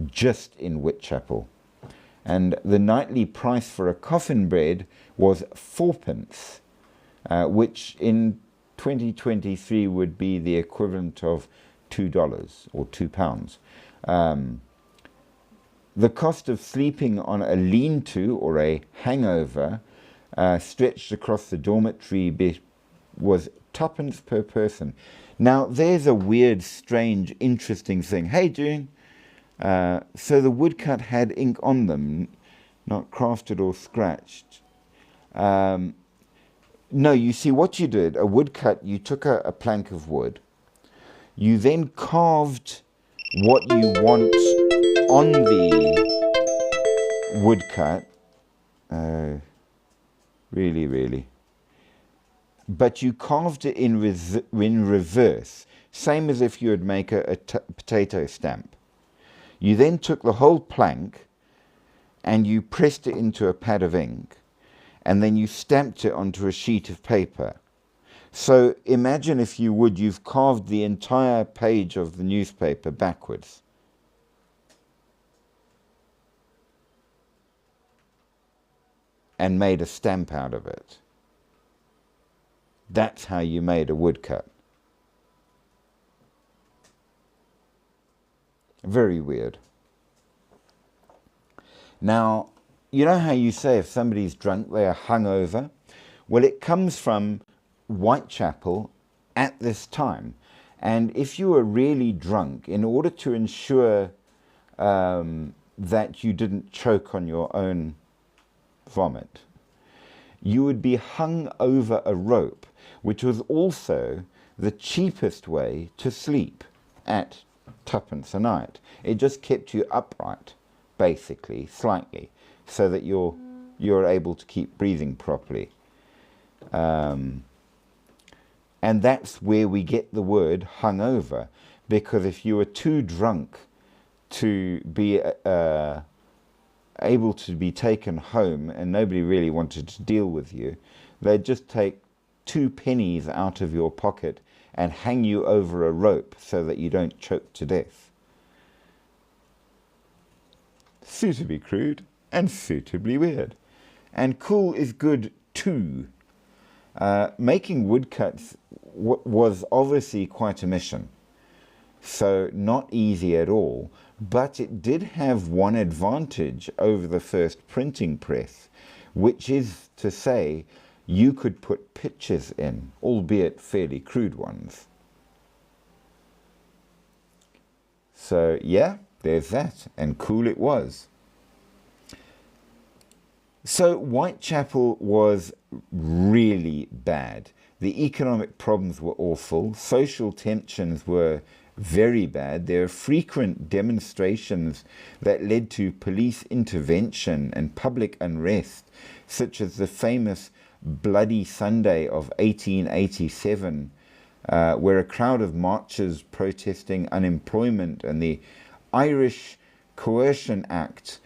just in Whitechapel. And the nightly price for a coffin bed was 4p, which in 2023 would be the equivalent of $2 or £2. The cost of sleeping on a lean-to or a hangover stretched across the dormitory was 2p per person. Now, there's a weird, strange, interesting thing. Hey, June. So the woodcut had ink on them, not crafted or scratched. No, you see what you did, a woodcut, you took a plank of wood. You then carved what you want on the woodcut. Really. But you carved it in reverse, same as if you would make a potato stamp. You then took the whole plank and you pressed it into a pad of ink, and then you stamped it onto a sheet of paper. So imagine, if you would, you've carved the entire page of the newspaper backwards. And made a stamp out of it. That's how you made a woodcut. Very weird. Now, you know how you say if somebody's drunk, they are hungover? Well, it comes from Whitechapel at this time. And if you were really drunk, in order to ensure that you didn't choke on your own vomit, you would be hung over a rope, which was also the cheapest way to sleep at 2p a night. It just kept you upright, basically, slightly, so that you're able to keep breathing properly. And that's where we get the word hungover, because if you were too drunk to be able to be taken home and nobody really wanted to deal with you, they'd just take 2 pennies out of your pocket and hang you over a rope so that you don't choke to death. Suitably crude and suitably weird. And cool is good too. Making woodcuts was obviously quite a mission. So not easy at all, but it did have one advantage over the first printing press, which is to say you could put pictures in, albeit fairly crude ones. So yeah, there's that, and cool it was. So Whitechapel was really bad. The economic problems were awful. Social tensions were very bad. There were frequent demonstrations that led to police intervention and public unrest, such as the famous Bloody Sunday of 1887, where a crowd of marchers protesting unemployment and the Irish Coercion Act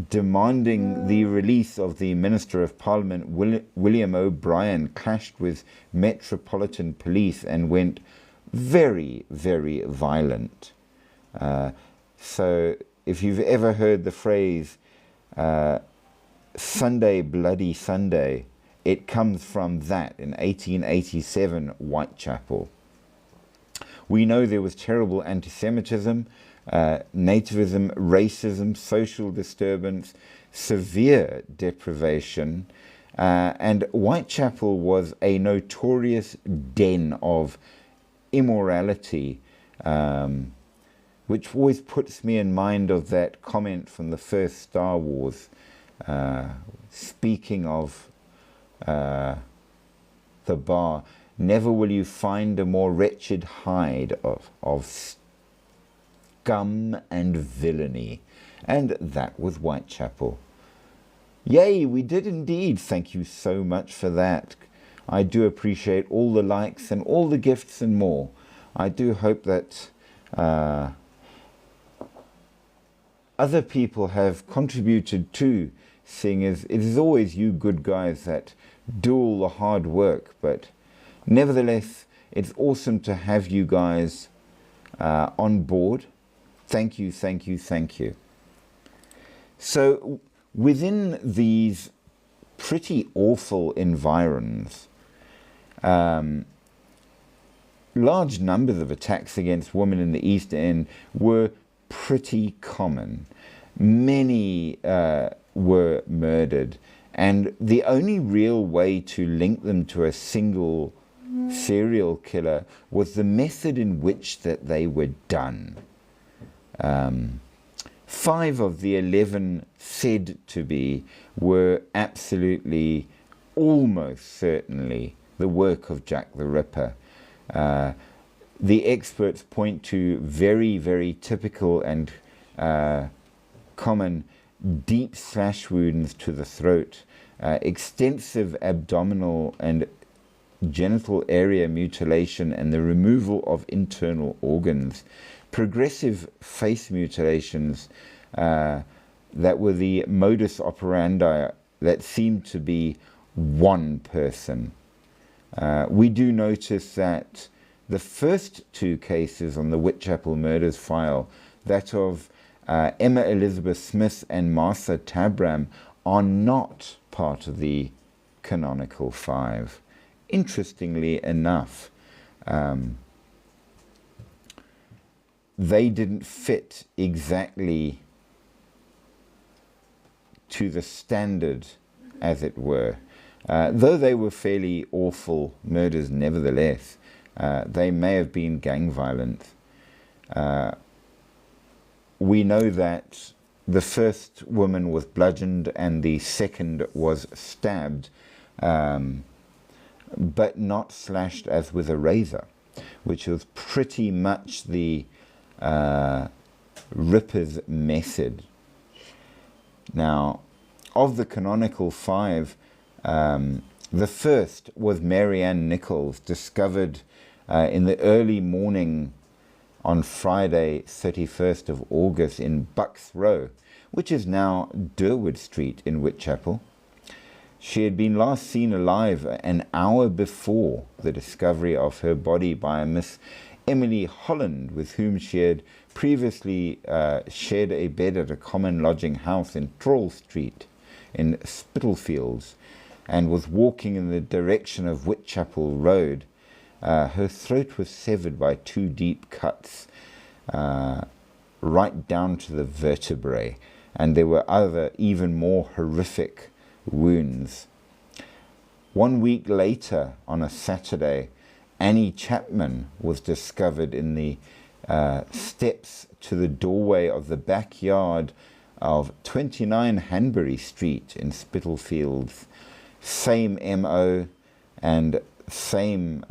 demanding the release of the Minister of Parliament, William O'Brien, clashed with Metropolitan Police and went very, very violent. So if you've ever heard the phrase Sunday, Bloody Sunday, it comes from that in 1887 Whitechapel. We know there was terrible anti-Semitism. nativism, racism, social disturbance, severe deprivation, and Whitechapel was a notorious den of immorality, which always puts me in mind of that comment from the first Star Wars, speaking of the bar. Never will you find a more wretched hide of scum and villainy. And that was Whitechapel. Yay, we did indeed. Thank you so much for that. I do appreciate all the likes and all the gifts and more. I do hope that other people have contributed too, seeing as it is always you good guys that do all the hard work. But nevertheless, it's awesome to have you guys on board. Thank you, thank you, thank you. So within these pretty awful environs, large numbers of attacks against women in the East End were pretty common. Many were murdered, and the only real way to link them to a single serial killer was the method in which that they were done. 5 of the 11 said to be were absolutely, almost certainly, the work of Jack the Ripper. The experts point to very, very typical and common deep slash wounds to the throat, extensive abdominal and genital area mutilation and the removal of internal organs, progressive face mutilations that were the modus operandi that seemed to be one person. We do notice that the first 2 cases on the Whitechapel murders file, that of Emma Elizabeth Smith and Martha Tabram, are not part of the canonical 5. Interestingly enough, they didn't fit exactly to the standard, as it were. Though they were fairly awful murders nevertheless, they may have been gang violence. We know that the first woman was bludgeoned and the second was stabbed, but not slashed as with a razor, which was pretty much the Ripper's method. Now, of the canonical 5, the first was Mary Ann Nichols, discovered in the early morning on Friday, 31st of August in Bucks Row, which is now Durwood Street in Whitechapel. She had been last seen alive an hour before the discovery of her body by a Miss Emily Holland, with whom she had previously shared a bed at a common lodging house in Troll Street in Spitalfields, and was walking in the direction of Whitechapel Road. Her throat was severed by 2 deep cuts, right down to the vertebrae, and there were other even more horrific wounds. 1 week later, on a Saturday, Annie Chapman was discovered in the steps to the doorway of the backyard of 29 Hanbury Street in Spitalfields. Same MO and same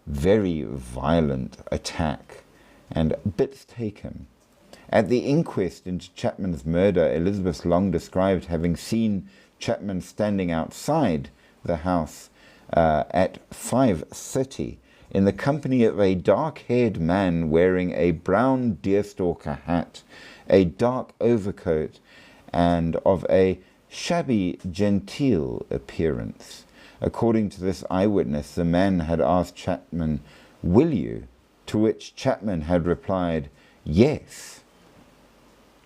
very violent attack and bits taken. At the inquest into Chapman's murder, Elizabeth Long described having seen Chapman standing outside the house at 5:30 in the company of a dark-haired man wearing a brown deerstalker hat, a dark overcoat, and of a shabby genteel appearance. According to this eyewitness, the man had asked Chapman, "Will you?" to which Chapman had replied, "Yes."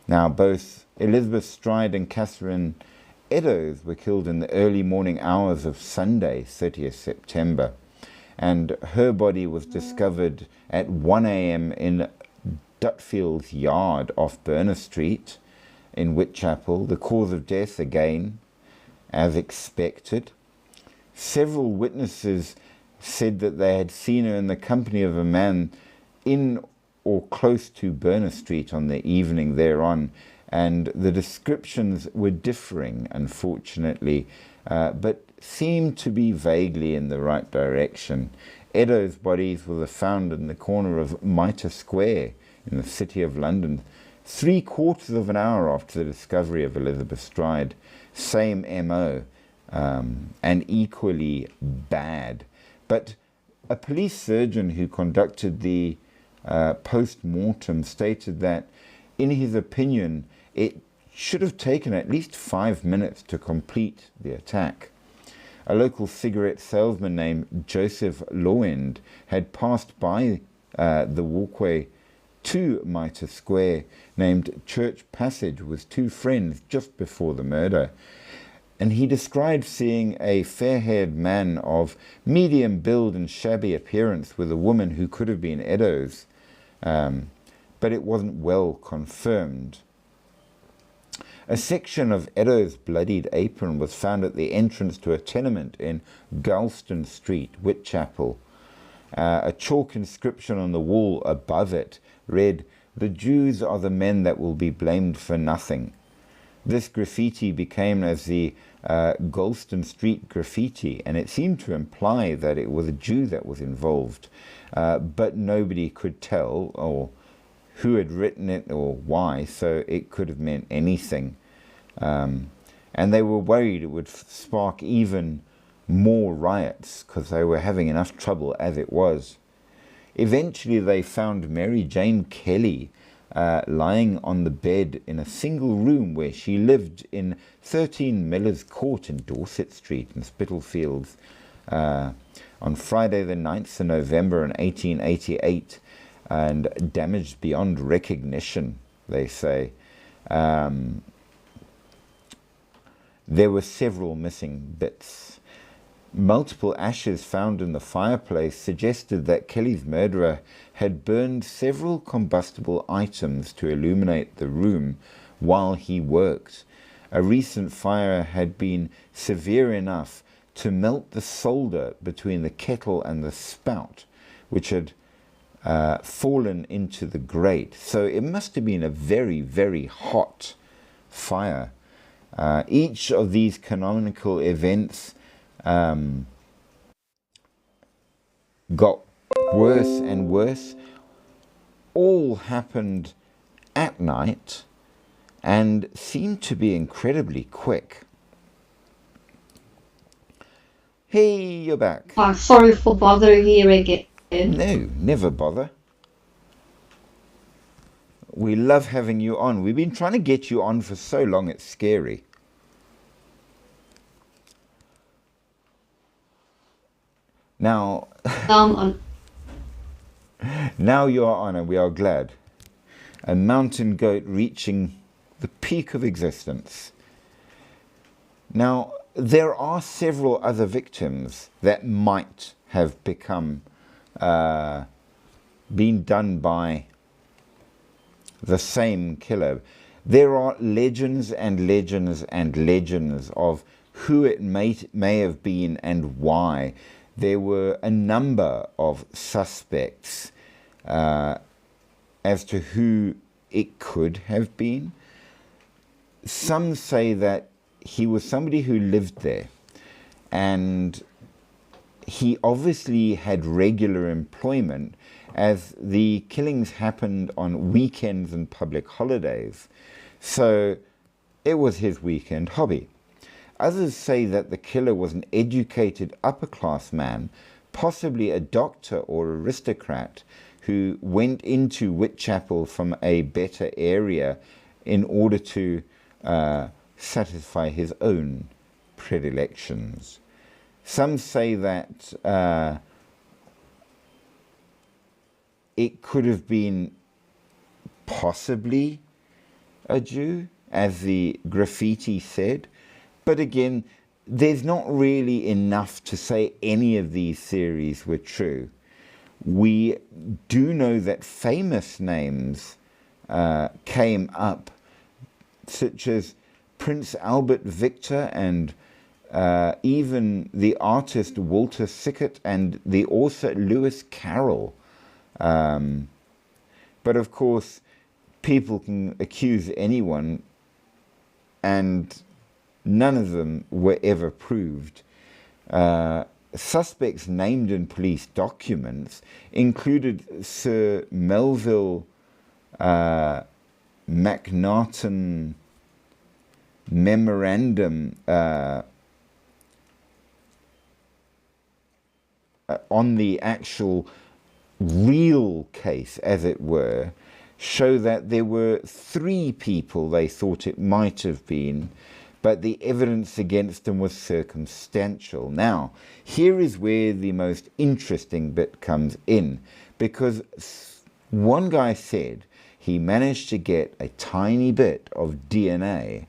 Now, both Elizabeth Stride and Catherine Eddowes were killed in the early morning hours of Sunday, 30th September, and her body was discovered at 1 a.m. in Dutfield's yard off Burner Street in Whitechapel. The cause of death, again, as expected. Several witnesses said that they had seen her in the company of a man in or close to Burner Street on the evening thereon, and the descriptions were differing, unfortunately, but seemed to be vaguely in the right direction. Eddowes' bodies were found in the corner of Mitre Square in the City of London, 3/4 of an hour after the discovery of Elizabeth Stride. Same MO, and equally bad. But a police surgeon who conducted the post-mortem stated that, in his opinion, it should have taken at least 5 minutes to complete the attack. A local cigarette salesman named Joseph Lowend had passed by the walkway to Mitre Square, named Church Passage, with two friends just before the murder. And he described seeing a fair-haired man of medium build and shabby appearance with a woman who could have been Eddowes, but it wasn't well confirmed. A section of Eddowes' bloodied apron was found at the entrance to a tenement in Galston Street, Whitechapel. A chalk inscription on the wall above it read, "The Jews are the men that will be blamed for nothing." This graffiti became as the Galston Street graffiti, and it seemed to imply that it was a Jew that was involved, but nobody could tell or who had written it or why, so it could have meant anything. And they were worried it would spark even more riots because they were having enough trouble as it was. Eventually they found Mary Jane Kelly lying on the bed in a single room where she lived in 13 Miller's Court in Dorset Street in Spitalfields on Friday the 9th of November in 1888, and damaged beyond recognition, they say. There were several missing bits. Multiple ashes found in the fireplace suggested that Kelly's murderer had burned several combustible items to illuminate the room while he worked. A recent fire had been severe enough to melt the solder between the kettle and the spout, which had fallen into the grate. So it must have been a very, very hot fire. Each of these canonical events got worse and worse. All happened at night and seemed to be incredibly quick. Hey, you're back. Sorry for bothering you again. No, never bother. We love having you on. We've been trying to get you on for so long, it's scary. Now, now you are on, and we are glad. A mountain goat reaching the peak of existence. Now, there are several other victims that might have become, been done by the same killer. There are legends and legends and legends of who it may have been and why. There were a number of suspects as to who it could have been. Some say that he was somebody who lived there, and he obviously had regular employment, as the killings happened on weekends and public holidays. So it was his weekend hobby. Others say that the killer was an educated upper-class man, possibly a doctor or aristocrat, who went into Whitechapel from a better area in order to satisfy his own predilections. Some say that it could have been possibly a Jew, as the graffiti said. But again, there's not really enough to say any of these theories were true. We do know that famous names came up, such as Prince Albert Victor and even the artist Walter Sickert and the author Lewis Carroll. But of course, people can accuse anyone, and none of them were ever proved. Suspects named in police documents included Sir Melville Macnaghten memorandum on the actual real case, as it were, show that there were 3 people they thought it might have been, but the evidence against them was circumstantial. Now, here is where the most interesting bit comes in, because one guy said he managed to get a tiny bit of DNA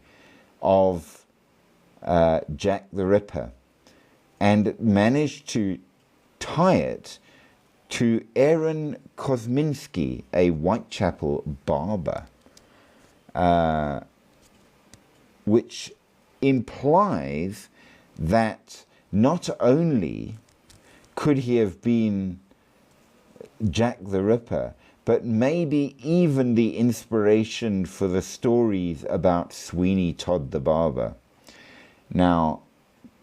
of Jack the Ripper and managed to tie it to Aaron Kosminski, a Whitechapel barber, which implies that not only could he have been Jack the Ripper, but maybe even the inspiration for the stories about Sweeney Todd the barber. Now,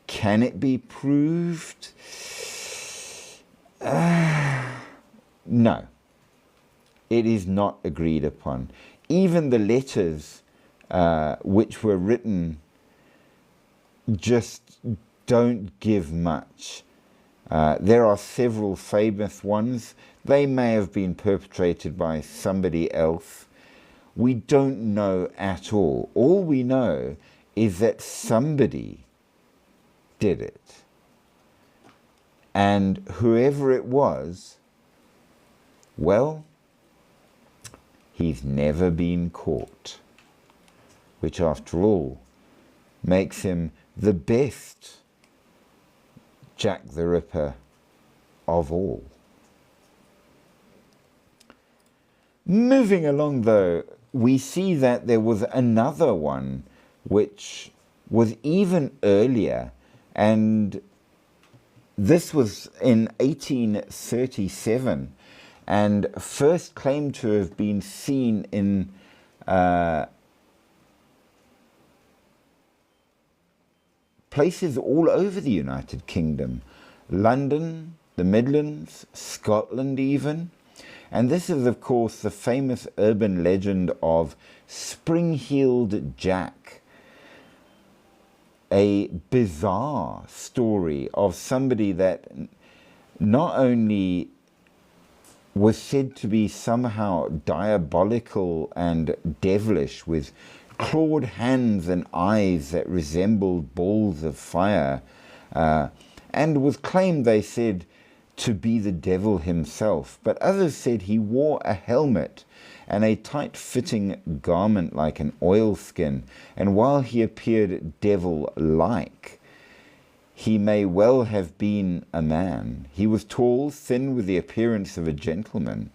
can it be proved? No, it is not agreed upon. Even the letters which were written just don't give much. There are several famous ones. They may have been perpetrated by somebody else. We don't know at all. All we know is that somebody did it. And whoever it was, well, he's never been caught, which after all makes him the best Jack the Ripper of all. Moving along though, we see that there was another one which was even earlier, and this was in 1837 and first claimed to have been seen in places all over the United Kingdom, London, the Midlands, Scotland even. And this is, of course, the famous urban legend of Spring-Heeled Jack, a bizarre story of somebody that not only was said to be somehow diabolical and devilish, with clawed hands and eyes that resembled balls of fire, and was claimed, they said, to be the devil himself. But others said he wore a helmet and a tight-fitting garment like an oilskin, and while he appeared devil-like, he may well have been a man. He was tall, thin, with the appearance of a gentleman.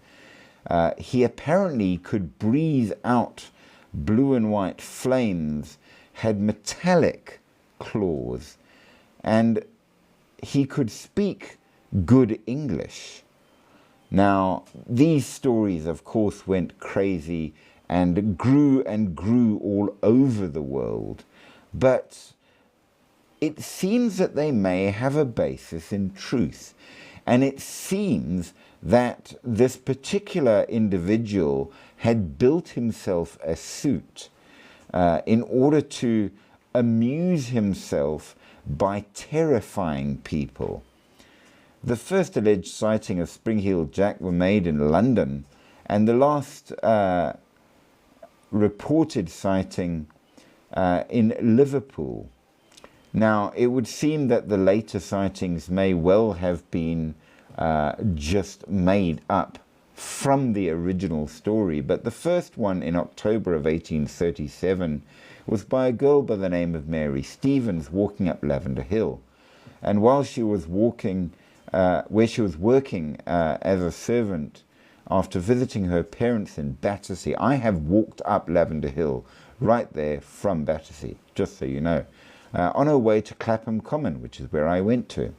He apparently could breathe out blue and white flames, had metallic claws, and he could speak good English. Now, these stories, of course, went crazy and grew all over the world, but it seems that they may have a basis in truth, and it seems that this particular individual had built himself a suit in order to amuse himself by terrifying people. The first alleged sighting of Spring-Heeled Jack were made in London, and the last reported sighting in Liverpool. Now, it would seem that the later sightings may well have been just made up from the original story, but the first one in October of 1837 was by a girl by the name of Mary Stevens walking up Lavender Hill. And while she was walking where she was working as a servant after visiting her parents in Battersea. I have walked up Lavender Hill right there from Battersea, just so you know, on her way to Clapham Common, which is where I went to.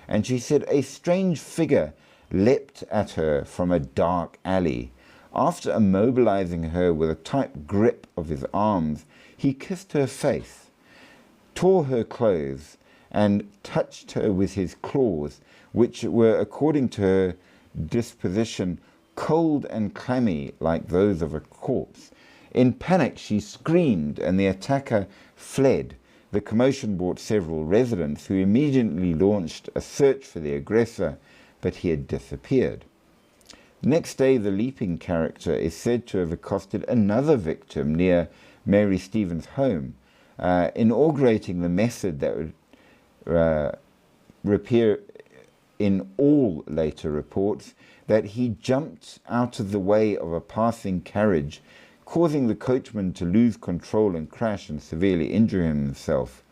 And she said a strange figure leapt at her from a dark alley. After immobilizing her with a tight grip of his arms, he kissed her face, tore her clothes, and touched her with his claws, which were, according to her disposition, cold and clammy like those of a corpse. In panic, she screamed, and the attacker fled. The commotion brought several residents, who immediately launched a search for the aggressor, but he had disappeared. Next day, the leaping character is said to have accosted another victim near Mary Stevens' home, inaugurating the method that would appear in all later reports, that he jumped out of the way of a passing carriage, causing the coachman to lose control and crash and severely injure himself.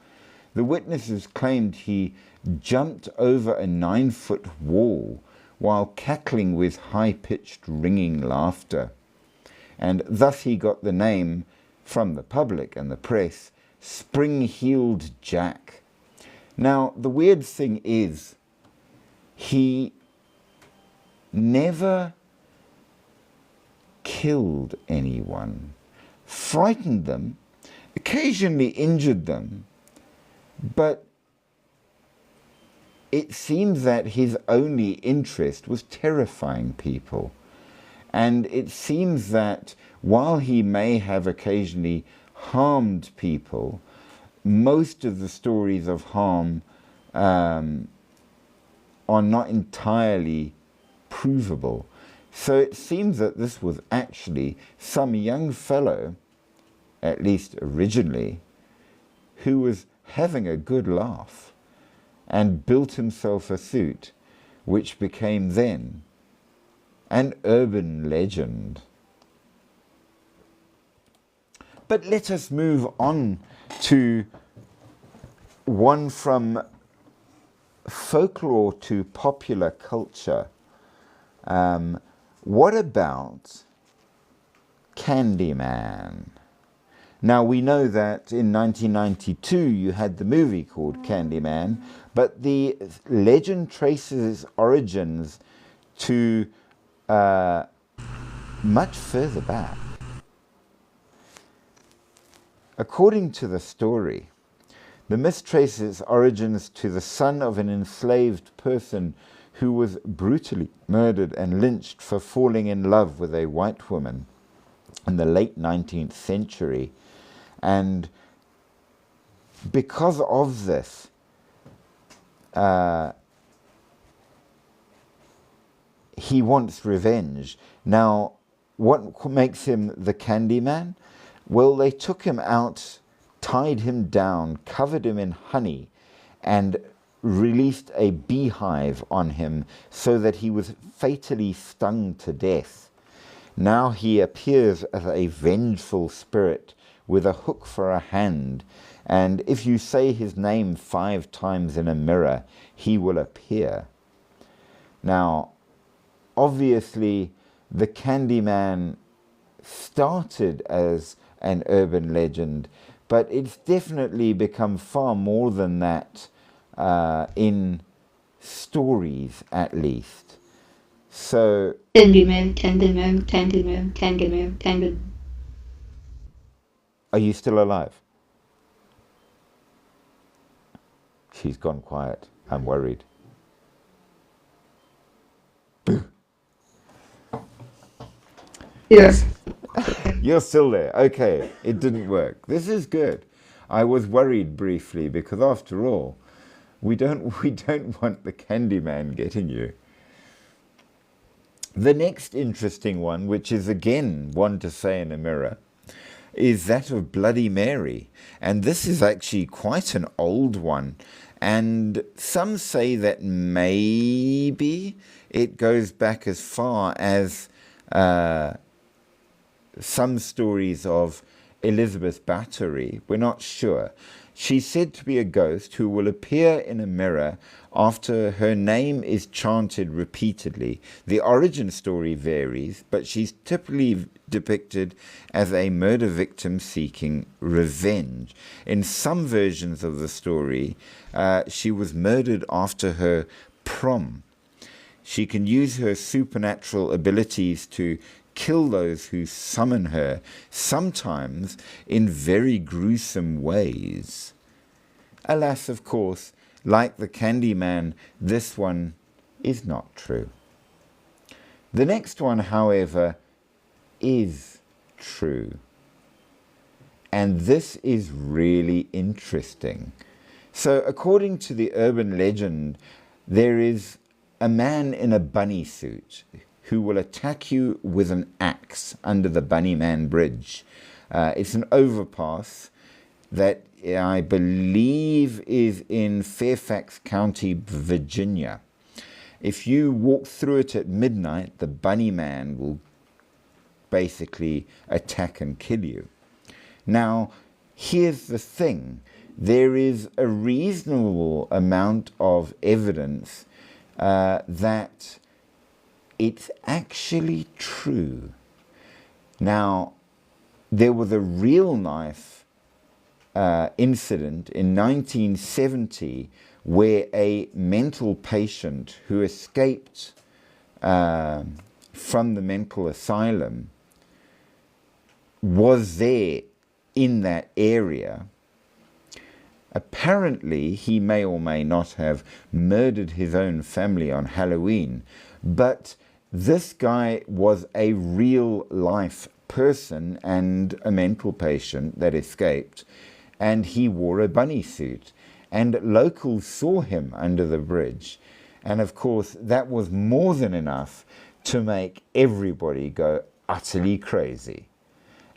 The witnesses claimed he jumped over a 9-foot wall while cackling with high-pitched ringing laughter, and thus he got the name from the public and the press, Spring-Heeled Jack. Now, the weird thing is, he never killed anyone, frightened them, occasionally injured them, but it seems that his only interest was terrifying people. And it seems that while he may have occasionally harmed people, most of the stories of harm are not entirely provable. So it seems that this was actually some young fellow, at least originally, who was having a good laugh and built himself a suit, which became then an urban legend. But let us move on to one from folklore to popular culture. What about Candyman? Now, we know that in 1992 you had the movie called Candyman, but the legend traces its origins to much further back. According to the story, the myth traces its origins to the son of an enslaved person who was brutally murdered and lynched for falling in love with a white woman in the late 19th century. And because of this, he wants revenge. Now, what makes him the Candyman? Well, they took him out, tied him down, covered him in honey, and released a beehive on him so that he was fatally stung to death. Now he appears as a vengeful spirit with a hook for a hand, and if you say his name 5 times in a mirror, he will appear. Now, obviously, the Candyman started as an urban legend, but it's definitely become far more than that, in stories at least. So, Candyman, Candyman, Candyman, Candyman, Candyman. are you still alive? She's gone quiet. I'm worried. Yes. You're still there. Okay, it didn't work. This is good. I was worried briefly because after all, we don't want the Candyman getting you. The next interesting one, which is again one to say in a mirror, is that of Bloody Mary. And this is actually quite an old one. And some say that maybe it goes back as far as some stories of Elizabeth Bathory. We're not sure. She's said to be a ghost who will appear in a mirror after her name is chanted repeatedly. The origin story varies, but she's typically depicted as a murder victim seeking revenge. In some versions of the story, she was murdered after her prom. She can use her supernatural abilities to kill those who summon her, sometimes in very gruesome ways. Alas, of course, like the Candyman, this one is not true. The next one, however, is true. And this is really interesting. So, according to the urban legend, there is a man in a bunny suit who will attack you with an axe under the Bunnyman Bridge. It's an overpass that I believe is in Fairfax County, Virginia. If you walk through it at midnight, the Bunnyman will basically attack and kill you. Now, here's the thing. There is a reasonable amount of evidence that it's actually true. Now, there was a real life incident in 1970 where a mental patient who escaped from the mental asylum was there in that area. Apparently, he may or may not have murdered his own family on Halloween, but this guy was a real life person and a mental patient that escaped, and he wore a bunny suit, and locals saw him under the bridge, and of course that was more than enough to make everybody go utterly crazy.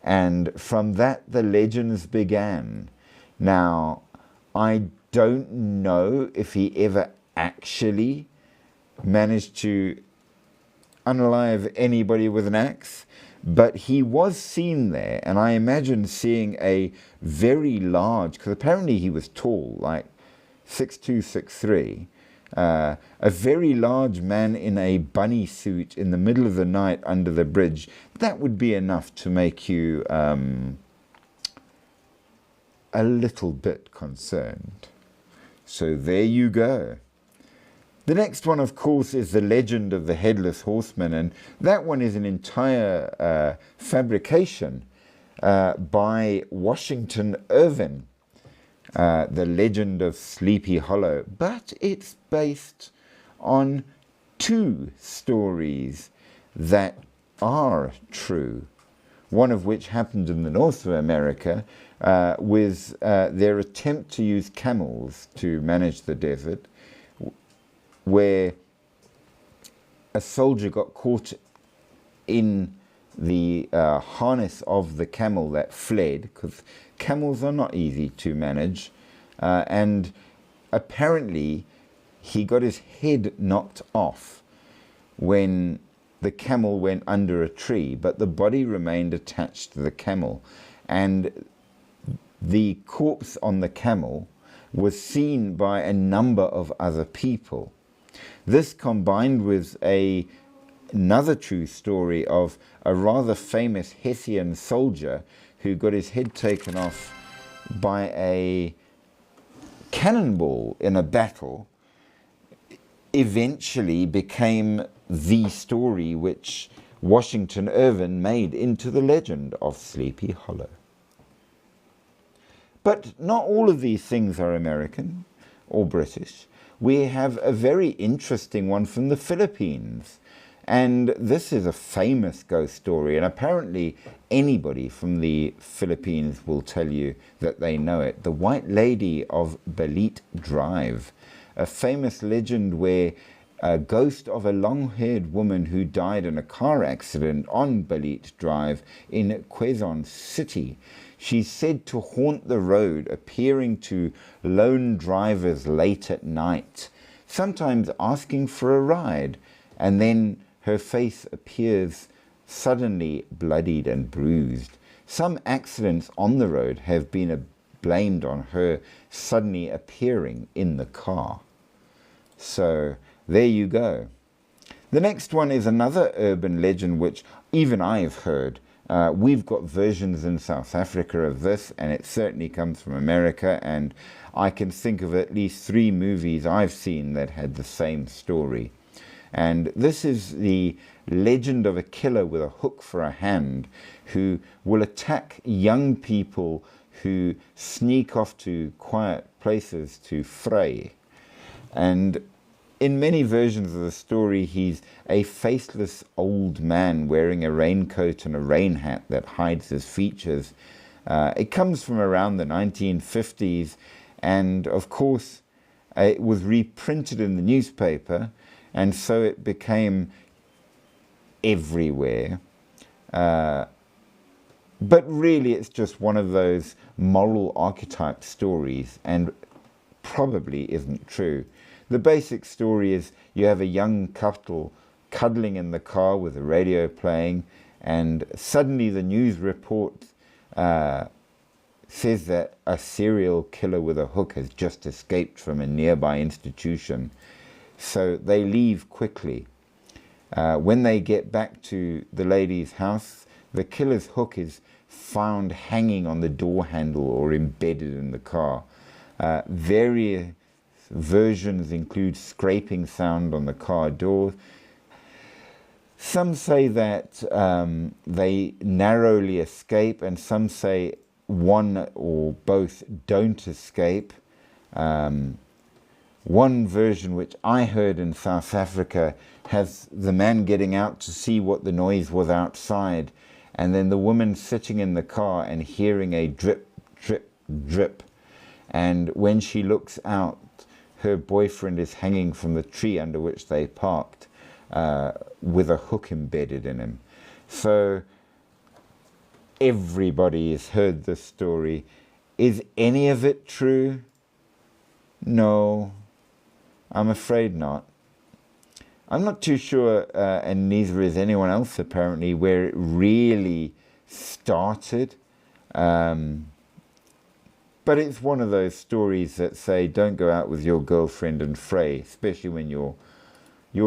And from that the legends began. Now, I don't know if he ever actually managed to unalive anybody with an axe, but he was seen there, and I imagine seeing a very large, because apparently he was tall, like 6'2", 6'3", a very large man in a bunny suit in the middle of the night under the bridge. That would be enough to make you a little bit concerned. So there you go. The next one, of course, is the legend of the Headless Horseman, and that one is an entire fabrication by Washington Irving, the legend of Sleepy Hollow. But it's based on two stories that are true, one of which happened in the north of America with their attempt to use camels to manage the desert, where a soldier got caught in the harness of the camel that fled, because camels are not easy to manage, and apparently he got his head knocked off when the camel went under a tree, but the body remained attached to the camel, and the corpse on the camel was seen by a number of other people. This, combined with another true story of a rather famous Hessian soldier who got his head taken off by a cannonball in a battle, eventually became the story which Washington Irving made into the legend of Sleepy Hollow. But not all of these things are American or British. We have a very interesting one from the Philippines. And this is a famous ghost story, and apparently anybody from the Philippines will tell you that they know it. The White Lady of Balit Drive, a famous legend where a ghost of a long-haired woman who died in a car accident on Balit Drive in Quezon City. She's said to haunt the road, appearing to lone drivers late at night, sometimes asking for a ride, and then her face appears suddenly bloodied and bruised. Some accidents on the road have been blamed on her suddenly appearing in the car. So there you go. The next one is another urban legend which even I've heard. We've got versions in South Africa of this, and it certainly comes from America, and I can think of at least 3 movies I've seen that had the same story. And this is the legend of a killer with a hook for a hand who will attack young people who sneak off to quiet places to fray. And in many versions of the story, he's a faceless old man wearing a raincoat and a rain hat that hides his features. It comes from around the 1950s, and of course, it was reprinted in the newspaper, and so it became everywhere. But really, it's just one of those moral archetype stories, and probably isn't true. The basic story is you have a young couple cuddling in the car with the radio playing, and suddenly the news report says that a serial killer with a hook has just escaped from a nearby institution. So they leave quickly. When they get back to the lady's house, the killer's hook is found hanging on the door handle or embedded in the car. Various versions include scraping sound on the car door. Some say that they narrowly escape, and some say one or both don't escape. One version which I heard in South Africa has the man getting out to see what the noise was outside, and then the woman sitting in the car and hearing a drip, drip, drip. And when she looks out, her boyfriend is hanging from the tree under which they parked with a hook embedded in him. So everybody has heard this story. Is any of it true? No, I'm afraid not. I'm not too sure, and neither is anyone else apparently, where it really started. But it's one of those stories that say, don't go out with your girlfriend and fray, especially when your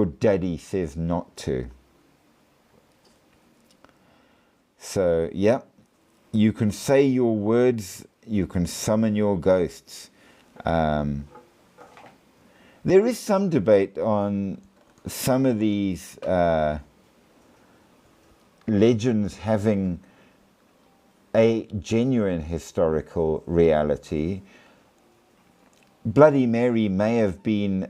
daddy says not to. So, yeah, you can say your words, you can summon your ghosts. There is some debate on some of these legends having a genuine historical reality. Bloody Mary may have been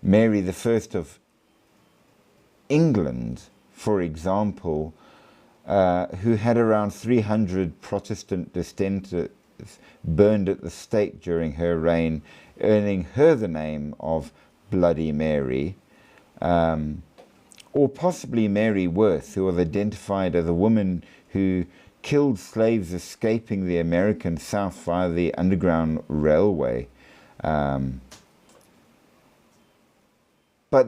Mary the First of England, for example, who had around 300 Protestant dissenters burned at the stake during her reign, earning her the name of Bloody Mary. Or possibly Mary Worth, who was identified as a woman who killed slaves escaping the American South via the Underground Railway. But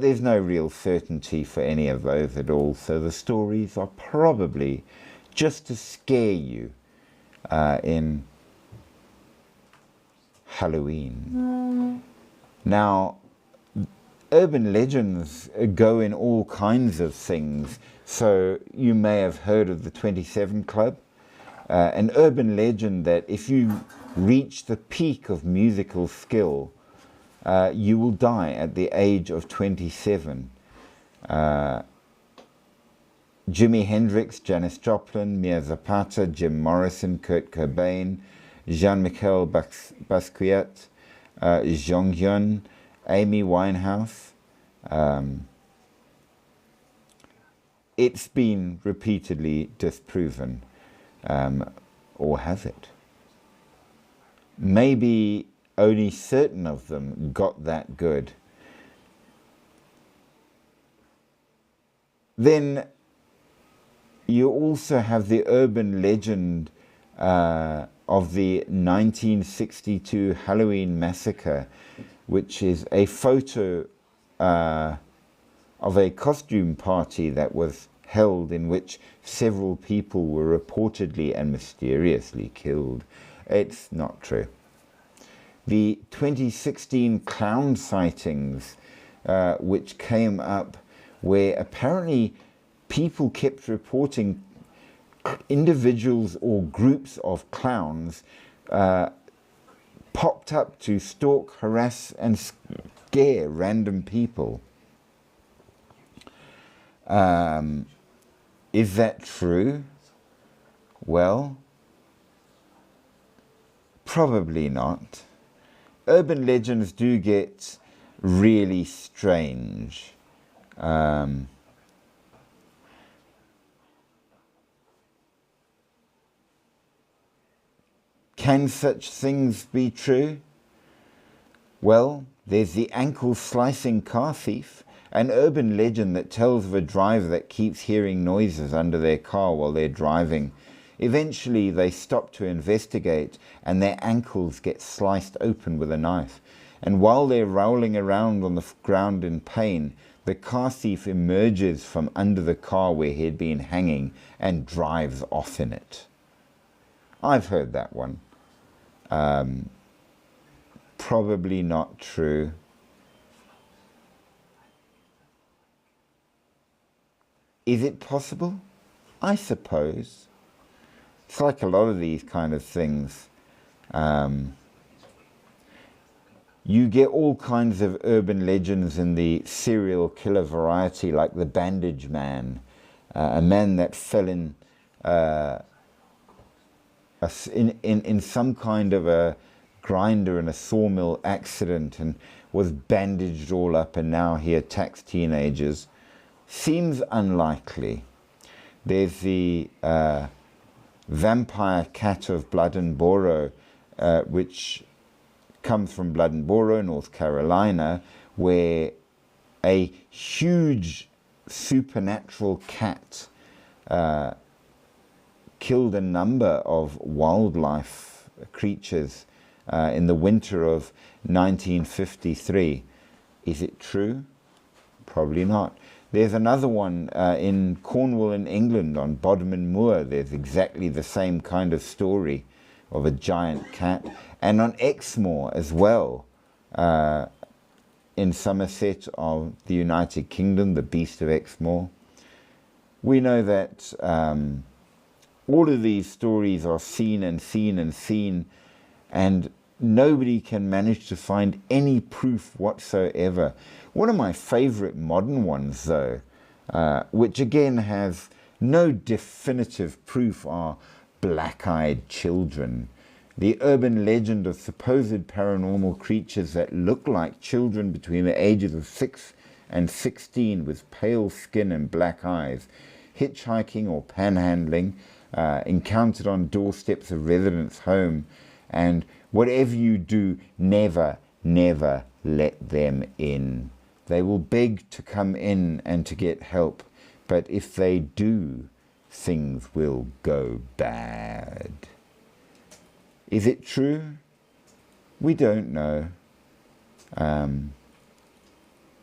there's no real certainty for any of those at all, so the stories are probably just to scare you in Halloween. Now, urban legends go in all kinds of things. So you may have heard of the 27 Club, an urban legend that if you reach the peak of musical skill, you will die at the age of 27. Jimi Hendrix, Janis Joplin, Mia Zapata, Jim Morrison, Kurt Cobain, Jean-Michel Basquiat, Jong Hyun, Amy Winehouse. It's been repeatedly disproven, or has it? Maybe only certain of them got that good. Then you also have the urban legend of the 1962 Halloween massacre, which is a photo of a costume party that was held in which several people were reportedly and mysteriously killed. It's not true. The 2016 clown sightings, which came up where apparently people kept reporting individuals or groups of clowns popped up to stalk, harass and scare random people. Is that true? Well, probably not. Urban legends do get really strange. Can such things be true? Well, there's the ankle-slicing car thief, an urban legend that tells of a driver that keeps hearing noises under their car while they're driving. Eventually, they stop to investigate and their ankles get sliced open with a knife. And while they're rolling around on the ground in pain, the car thief emerges from under the car where he'd been hanging and drives off in it. I've heard that one. Probably not true. Is it possible? I suppose. It's like a lot of these kind of things. You get all kinds of urban legends in the serial killer variety, like the Bandage Man, a man that fell in some kind of a grinder in a sawmill accident and was bandaged all up, and now he attacks teenagers. Seems unlikely. There's the vampire cat of Blood-and-Boro, which comes from Blood-and-Boro, North Carolina, where a huge supernatural cat killed a number of wildlife creatures in the winter of 1953. Is it true? Probably not. There's another one in Cornwall in England on Bodmin Moor. There's exactly the same kind of story of a giant cat. And on Exmoor as well, in Somerset of the United Kingdom, the Beast of Exmoor. We know that all of these stories are seen and seen and seen, and nobody can manage to find any proof whatsoever. One of my favorite modern ones, though, which again has no definitive proof, are black-eyed children. The urban legend of supposed paranormal creatures that look like children between the ages of 6 and 16 with pale skin and black eyes, hitchhiking or panhandling, encountered on doorsteps of residents' home, and whatever you do, never, never let them in. They will beg to come in and to get help, but if they do, things will go bad. Is it true? We don't know.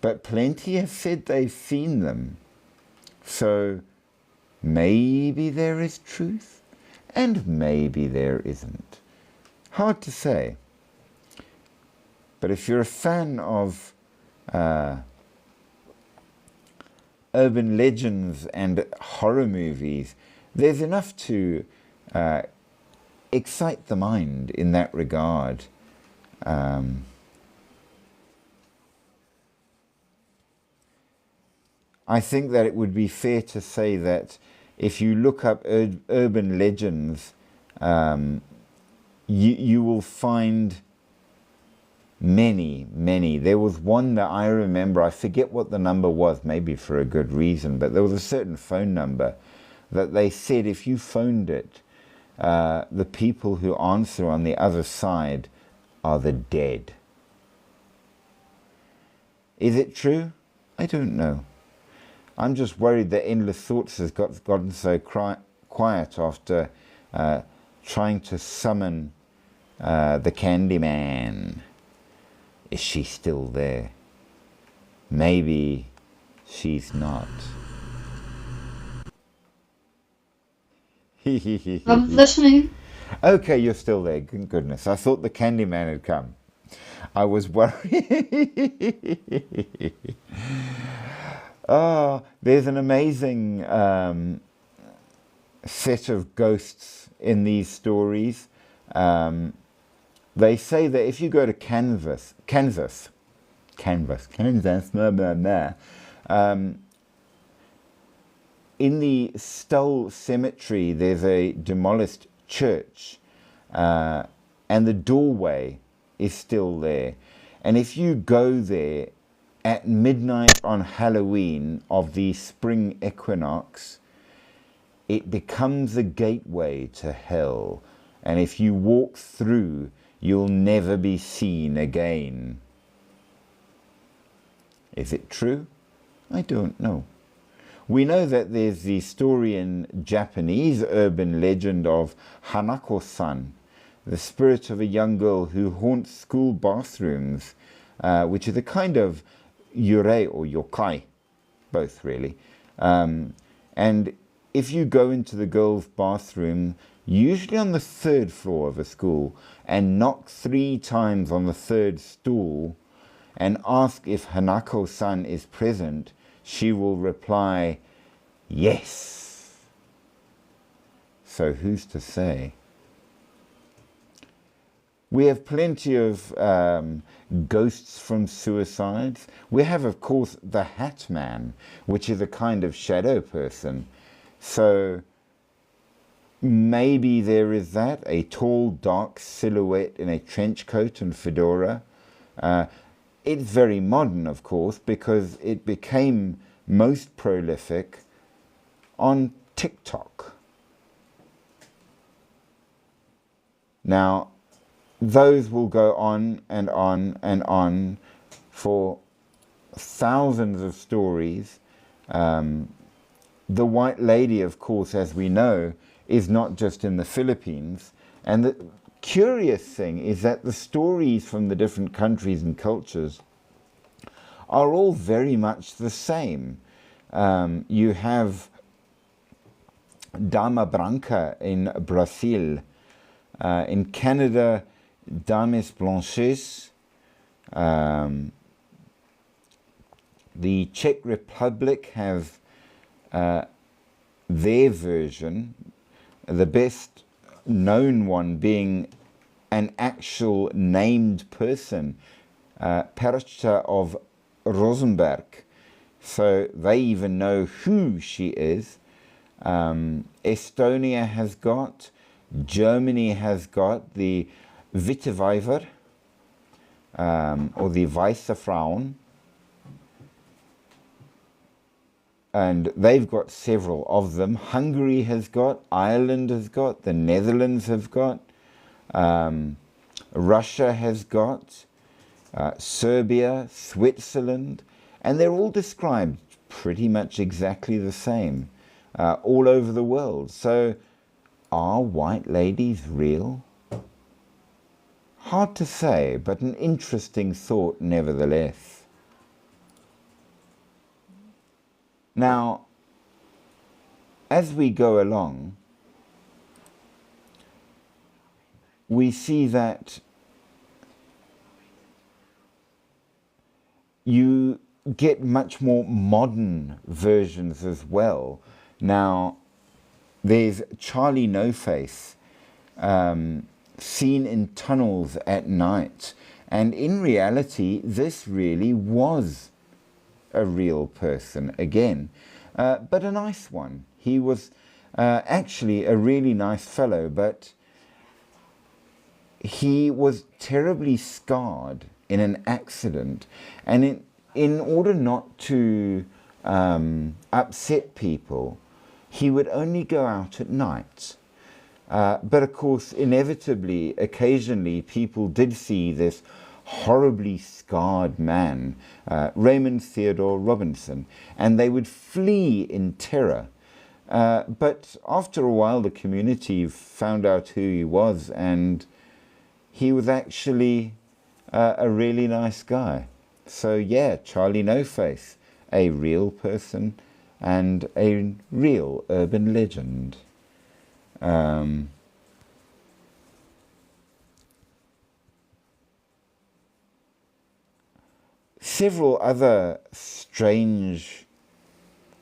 But plenty have said they've seen them. So maybe there is truth, and maybe there isn't. Hard to say. But if you're a fan of urban legends and horror movies, there's enough to excite the mind in that regard. I think that it would be fair to say that if you look up urban legends, you will find many. There was one that I remember, I forget what the number was, maybe for a good reason, but there was a certain phone number that they said if you phoned it, the people who answer on the other side are the dead. Is it true? I don't know. I'm just worried that Endless Thoughts has gotten so quiet after trying to summon the Candyman. Is she still there? Maybe she's not. I'm listening. Okay, you're still there. Good goodness. I thought the Candyman had come. I was worried. Oh, there's an amazing set of ghosts in these stories. They say that if you go to Kansas, blah, blah, blah, in the Stull Cemetery, there's a demolished church, and the doorway is still there. And if you go there at midnight on Halloween of the spring equinox, it becomes a gateway to hell. And if you walk through, you'll never be seen again. Is it true? I don't know. We know that there's the story in Japanese urban legend of Hanako-san, the spirit of a young girl who haunts school bathrooms, which is a kind of yurei or yokai, both really. And if you go into the girls' bathroom, usually on the third floor of a school, and knock 3 times on the third stool, and ask if Hanako-san is present, she will reply, yes. So who's to say? We have plenty of ghosts from suicides. We have, of course, the Hat Man, which is a kind of shadow person. So maybe there is that, a tall, dark silhouette in a trench coat and fedora. It's very modern, of course, because it became most prolific on TikTok. Now, those will go on and on and on for thousands of stories. The White Lady, of course, as we know, is not just in the Philippines. And the curious thing is that the stories from the different countries and cultures are all very much the same. You have Dama Branca in Brazil. In Canada, Dames Blanches. The Czech Republic have their version, the best known one being an actual named person, Percha of Rosenberg. So they even know who she is. Estonia has got, Germany has got the Witwenweiber, or the Weiße Frauen. And they've got several of them. Hungary has got, Ireland has got, the Netherlands have got, Russia has got, Serbia, Switzerland, and they're all described pretty much exactly the same all over the world. So are white ladies real? Hard to say, but an interesting thought nevertheless. Now, as we go along, we see that you get much more modern versions as well. Now, there's Charlie No Face, seen in tunnels at night. And in reality, this really was a real person again, but a nice one. He was actually a really nice fellow, but he was terribly scarred in an accident, and in order not to upset people, he would only go out at night. But of course, inevitably, occasionally, people did see this horribly scarred man, Raymond Theodore Robinson, and they would flee in terror. But after a while, the community found out who he was, and he was actually a really nice guy. So yeah, Charlie No Face, a real person and a real urban legend. Several other strange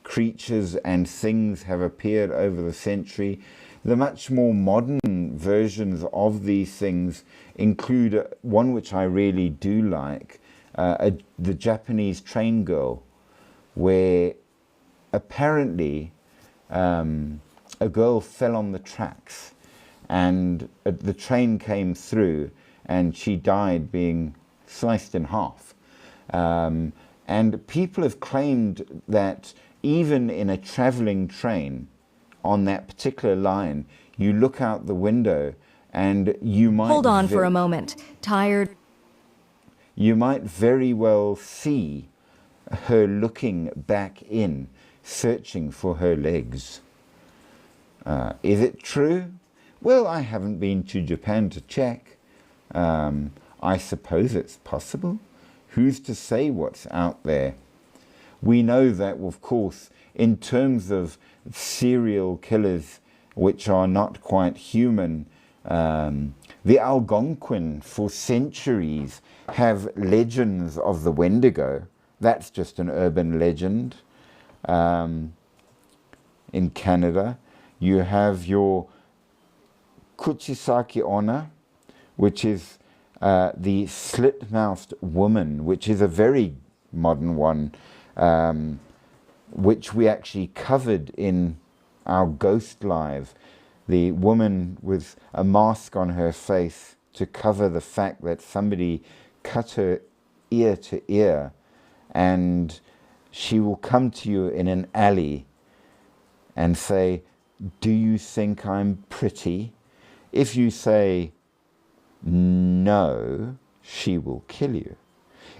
creatures and things have appeared over the century. The much more modern versions of these things include one which I really do like, the Japanese train girl, where apparently a girl fell on the tracks and the train came through and she died being sliced in half. And people have claimed that even in a traveling train on that particular line, you look out the window and you might... Hold on for a moment. Tired? You might very well see her looking back in, searching for her legs. Is it true? Well, I haven't been to Japan to check. I suppose it's possible. Who's to say what's out there? We know that, of course, in terms of serial killers which are not quite human, the Algonquin for centuries have legends of the Wendigo. That's just an urban legend. In Canada, you have your Kuchisaki Onna, which is the slit-mouthed woman, which is a very modern one, which we actually covered in our Ghost Live. The woman with a mask on her face to cover the fact that somebody cut her ear to ear, and she will come to you in an alley and say, "Do you think I'm pretty?" If you say no, she will kill you.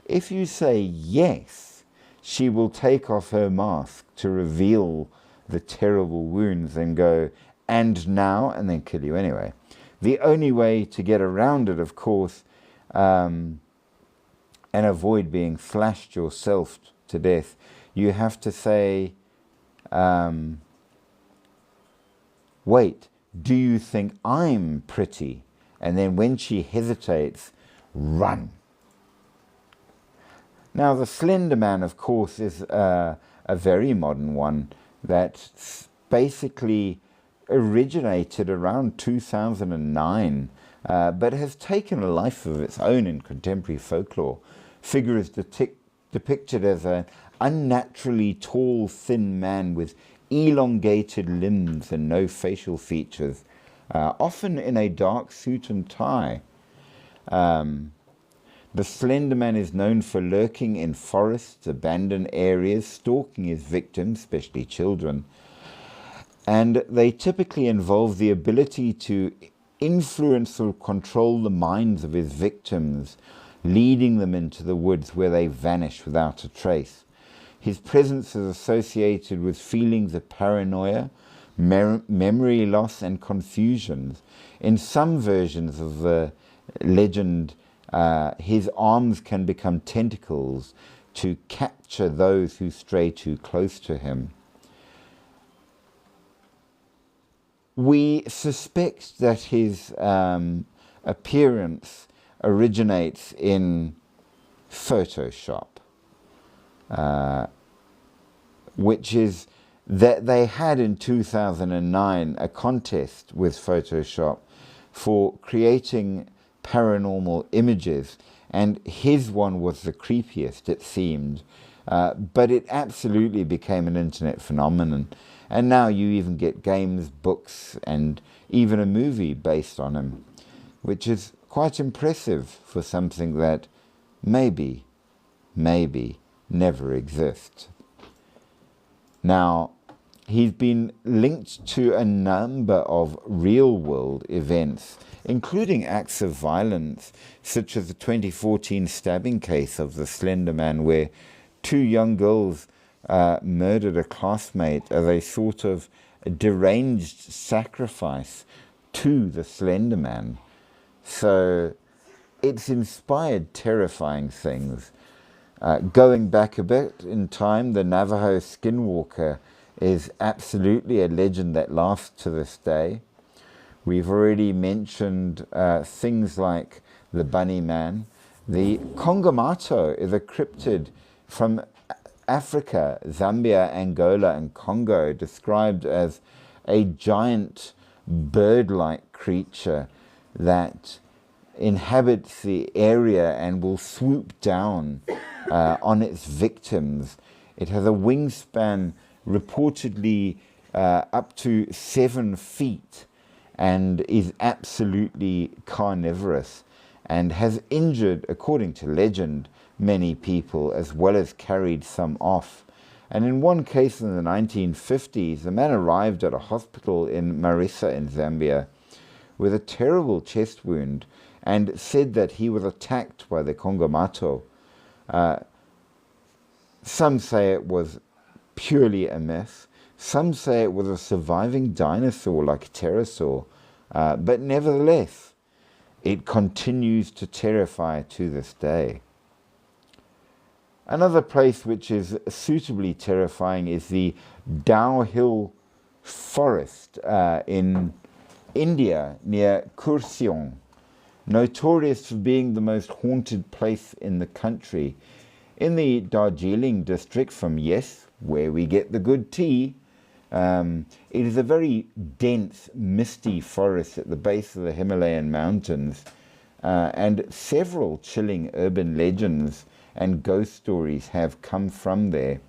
If you say yes, she will take off her mask to reveal the terrible wounds and go, "And now," and then kill you anyway. The only way to get around it, of course, and avoid being slashed yourself to death, you have to say, "Wait, do you think I'm pretty?" And then when she hesitates, run. Now, the Slender Man, of course, is a very modern one that basically originated around 2009, but has taken a life of its own in contemporary folklore. Figure is depicted as an unnaturally tall, thin man with elongated limbs and no facial features, often in a dark suit and tie. The Slender Man is known for lurking in forests, abandoned areas, stalking his victims, especially children. And they typically involve the ability to influence or control the minds of his victims, leading them into the woods where they vanish without a trace. His presence is associated with feelings of paranoia, memory loss, and confusions. In some versions of the legend, his arms can become tentacles to capture those who stray too close to him. We suspect that his appearance originates in Photoshop, which is that they had in 2009 a contest with Photoshop for creating paranormal images, and his one was the creepiest, it seemed, but it absolutely became an internet phenomenon, and now you even get games, books, and even a movie based on him, which is quite impressive for something that maybe never exists. Now, he's been linked to a number of real-world events, including acts of violence, such as the 2014 stabbing case of the Slender Man, where two young girls murdered a classmate as a sort of deranged sacrifice to the Slender Man. So it's inspired terrifying things. Going back a bit in time, the Navajo Skinwalker is absolutely a legend that lasts to this day. We've already mentioned things like the bunny man. The Kongomato is a cryptid from Africa, Zambia, Angola, and Congo, described as a giant bird-like creature that inhabits the area and will swoop down on its victims. It has a wingspan reportedly up to 7 feet and is absolutely carnivorous and has injured, according to legend, many people as well as carried some off. And in one case in the 1950s, a man arrived at a hospital in Marisa in Zambia with a terrible chest wound and said that he was attacked by the Kongomato. Some say it was purely a myth. Some say it was a surviving dinosaur like a pterosaur. But nevertheless, it continues to terrify to this day. Another place which is suitably terrifying is the Dao Hill forest in India near Kurseong, notorious for being the most haunted place in the country. In the Darjeeling district from where we get the good tea, it is a very dense, misty forest at the base of the Himalayan mountains, and several chilling urban legends and ghost stories have come from there.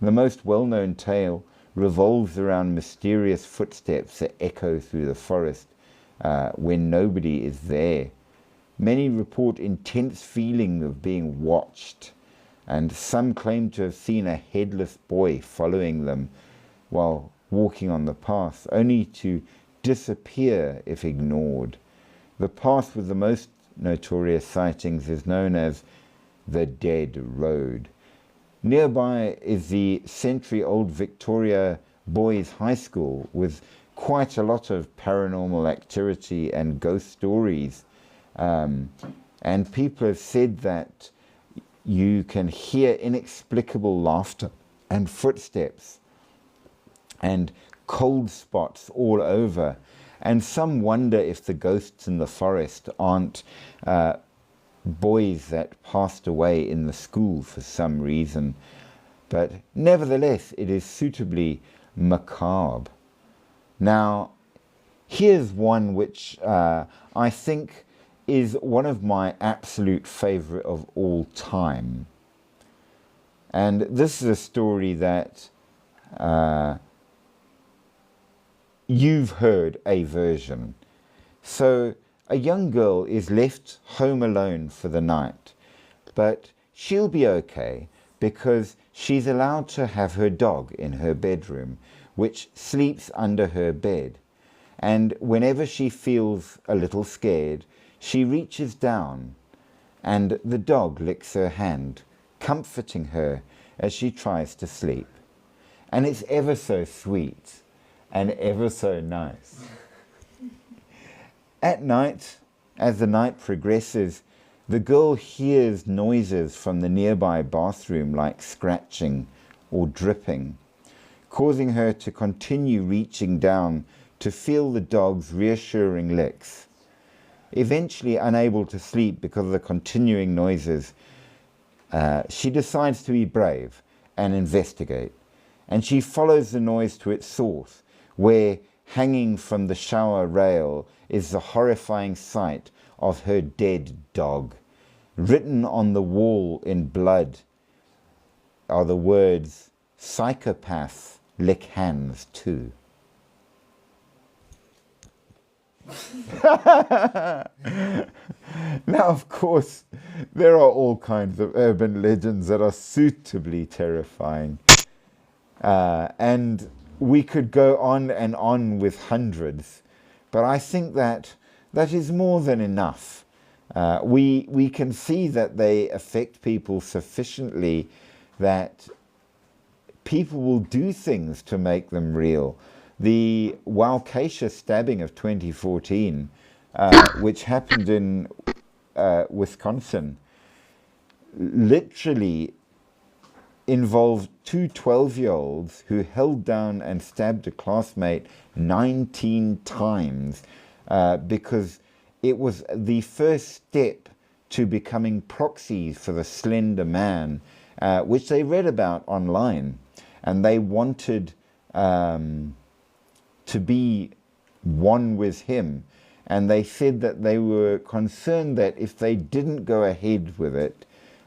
The most well-known tale revolves around mysterious footsteps that echo through the forest when nobody is there. Many report intense feeling of being watched, and some claim to have seen a headless boy following them while walking on the path, only to disappear if ignored. The path with the most notorious sightings is known as the Dead Road. Nearby is the century-old Victoria Boys High School with quite a lot of paranormal activity and ghost stories. And people have said that you can hear inexplicable laughter and footsteps and cold spots all over. And some wonder if the ghosts in the forest aren't boys that passed away in the school for some reason. But nevertheless, it is suitably macabre. Now, here's one which I think is one of my absolute favorite of all time. And this is a story that you've heard a version. So a young girl is left home alone for the night, but she'll be okay because she's allowed to have her dog in her bedroom, which sleeps under her bed. And whenever she feels a little scared, she reaches down and the dog licks her hand, comforting her as she tries to sleep. And it's ever so sweet and ever so nice. At night, as the night progresses, the girl hears noises from the nearby bathroom like scratching or dripping, causing her to continue reaching down to feel the dog's reassuring licks. Eventually unable to sleep because of the continuing noises, she decides to be brave and investigate. And she follows the noise to its source, where hanging from the shower rail is the horrifying sight of her dead dog. Written on the wall in blood are the words, "Psychopaths lick hands too." Now, of course, there are all kinds of urban legends that are suitably terrifying. And we could go on and on with hundreds, but I think that is more than enough. We can see that they affect people sufficiently that people will do things to make them real. The Waukesha stabbing of 2014, which happened in Wisconsin, literally involved two 12-year-olds who held down and stabbed a classmate 19 times because it was the first step to becoming proxies for the slender man, which they read about online, and they wanted to be one with him. And they said that they were concerned that if they didn't go ahead with it,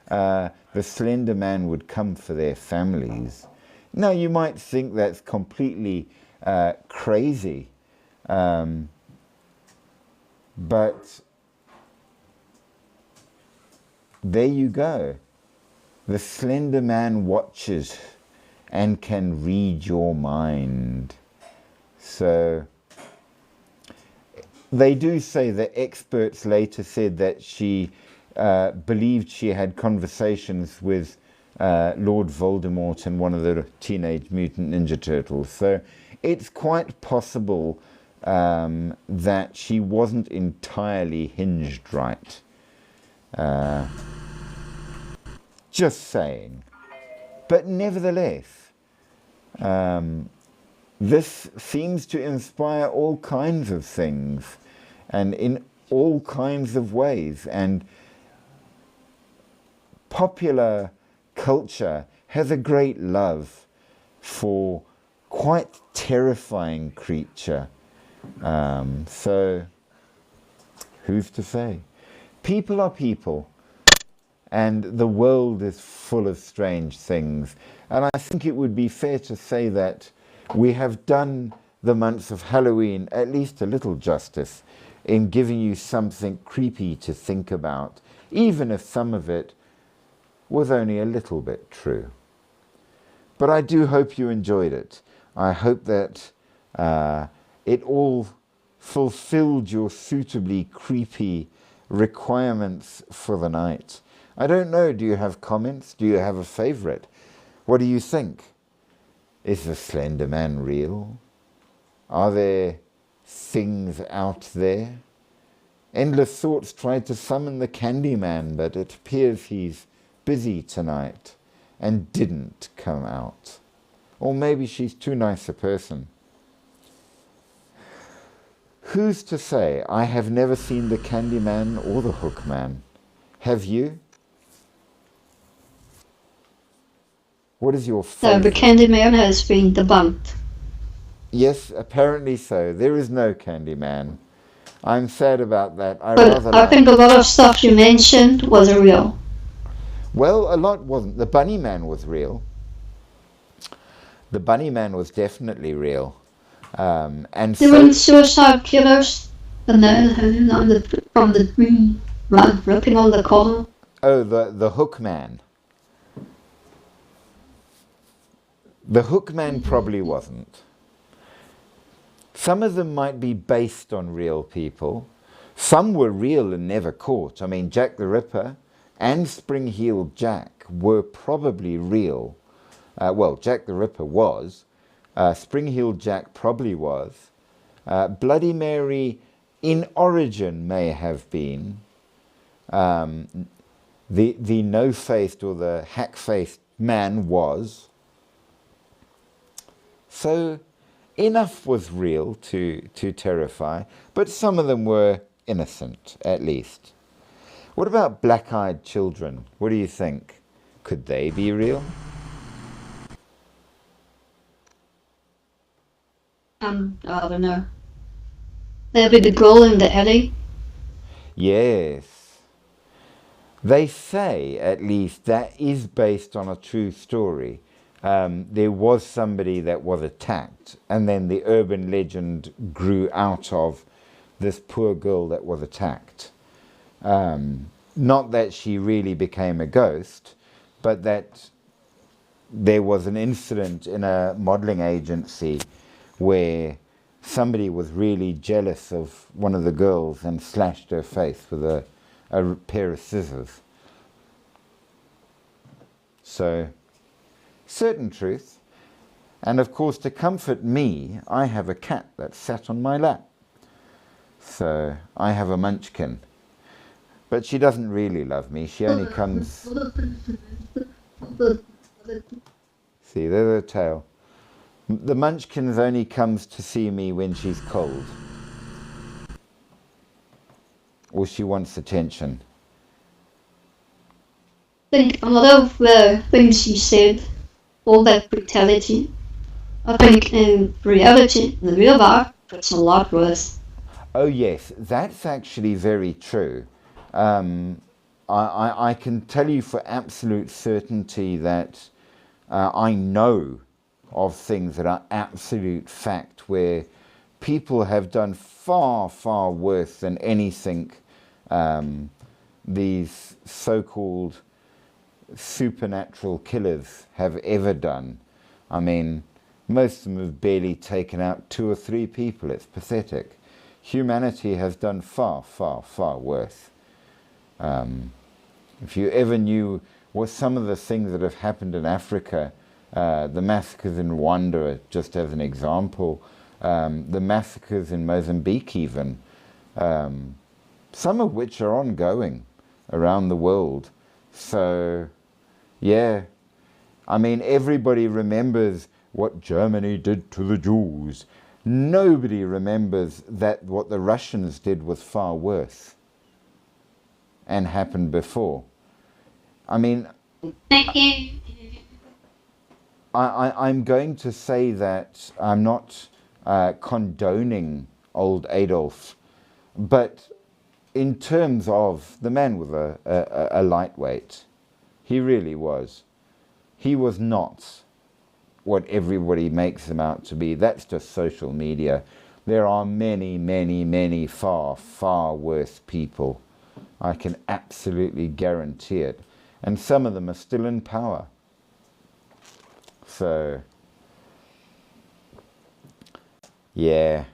the slender man would come for their families. Now, you might think that's completely crazy, but there you go. The slender man watches and can read your mind. So they do say that experts later said that she believed she had conversations with Lord Voldemort and one of the Teenage Mutant Ninja Turtles. So it's quite possible that she wasn't entirely hinged right. Just saying. But nevertheless, this seems to inspire all kinds of things and in all kinds of ways. And popular culture has a great love for quite terrifying creature. So who's to say? People are people, and the world is full of strange things. And I think it would be fair to say that we have done the month of Halloween at least a little justice in giving you something creepy to think about, even if some of it was only a little bit true. But I do hope you enjoyed it. I hope that it all fulfilled your suitably creepy requirements for the night. I don't know, do you have comments? Do you have a favorite? What do you think? Is the Slender Man real? Are there things out there? Endless Thoughts tried to summon the Candyman, but it appears he's busy tonight and didn't come out. Or maybe she's too nice a person. Who's to say? I have never seen the Candyman or the Hookman. Have you? What is your No, favorite? the Candyman has been debunked. Yes, apparently so. There is no Candyman. I'm sad about that. But I think a lot of stuff you mentioned was real. Well, a lot wasn't. The Bunny Man was real. The Bunny Man was definitely real. And There weren't suicide killers and then from the green rug ripping on the collar. oh, the Hookman. The Hookman probably wasn't. Some of them might be based on real people. Some were real and never caught. I mean, Jack the Ripper and Spring-Heeled Jack were probably real. Well, Jack the Ripper was. Spring-Heeled Jack probably was. Bloody Mary in origin may have been. The no-faced or the hack-faced man was. So enough was real to terrify, but some of them were innocent, at least. What about black-eyed children? What do you think? Could they be real? I don't know. Maybe the girl in the alley. Yes. They say, at least, that is based on a true story. There was somebody that was attacked, and then the urban legend grew out of this poor girl that was attacked. Not that she really became a ghost, but that there was an incident in a modeling agency where somebody was really jealous of one of the girls and slashed her face with a pair of scissors. So, certain truth. And of course, to comfort me, I have a cat that sat on my lap. So, I have a munchkin. But she doesn't really love me. She only comes... See, there's her tail. The munchkin only comes to see me when she's cold. or she wants attention? I think a lot of the things you said, all that brutality, I think in reality, in the real life, it's a lot worse. Oh yes, that's actually very true. I can tell you for absolute certainty that I know of things that are absolute fact where people have done far, far worse than anything these so-called supernatural killers have ever done. I mean, most of them have barely taken out 2 or 3 people. It's pathetic. Humanity has done far, far, far worse. If you ever knew what some of the things that have happened in Africa, the massacres in Rwanda, just as an example, the massacres in Mozambique even, some of which are ongoing around the world. So, yeah, I mean, everybody remembers what Germany did to the Jews. Nobody remembers that what the Russians did was far worse and happened before. I mean, Thank you. I'm going to say that I'm not condoning old Adolf, but in terms of the man was a lightweight. He really was. He was not what everybody makes him out to be. That's just social media. There are many, many, many far, far worse people. I can absolutely guarantee it. And some of them are still in power. So, yeah.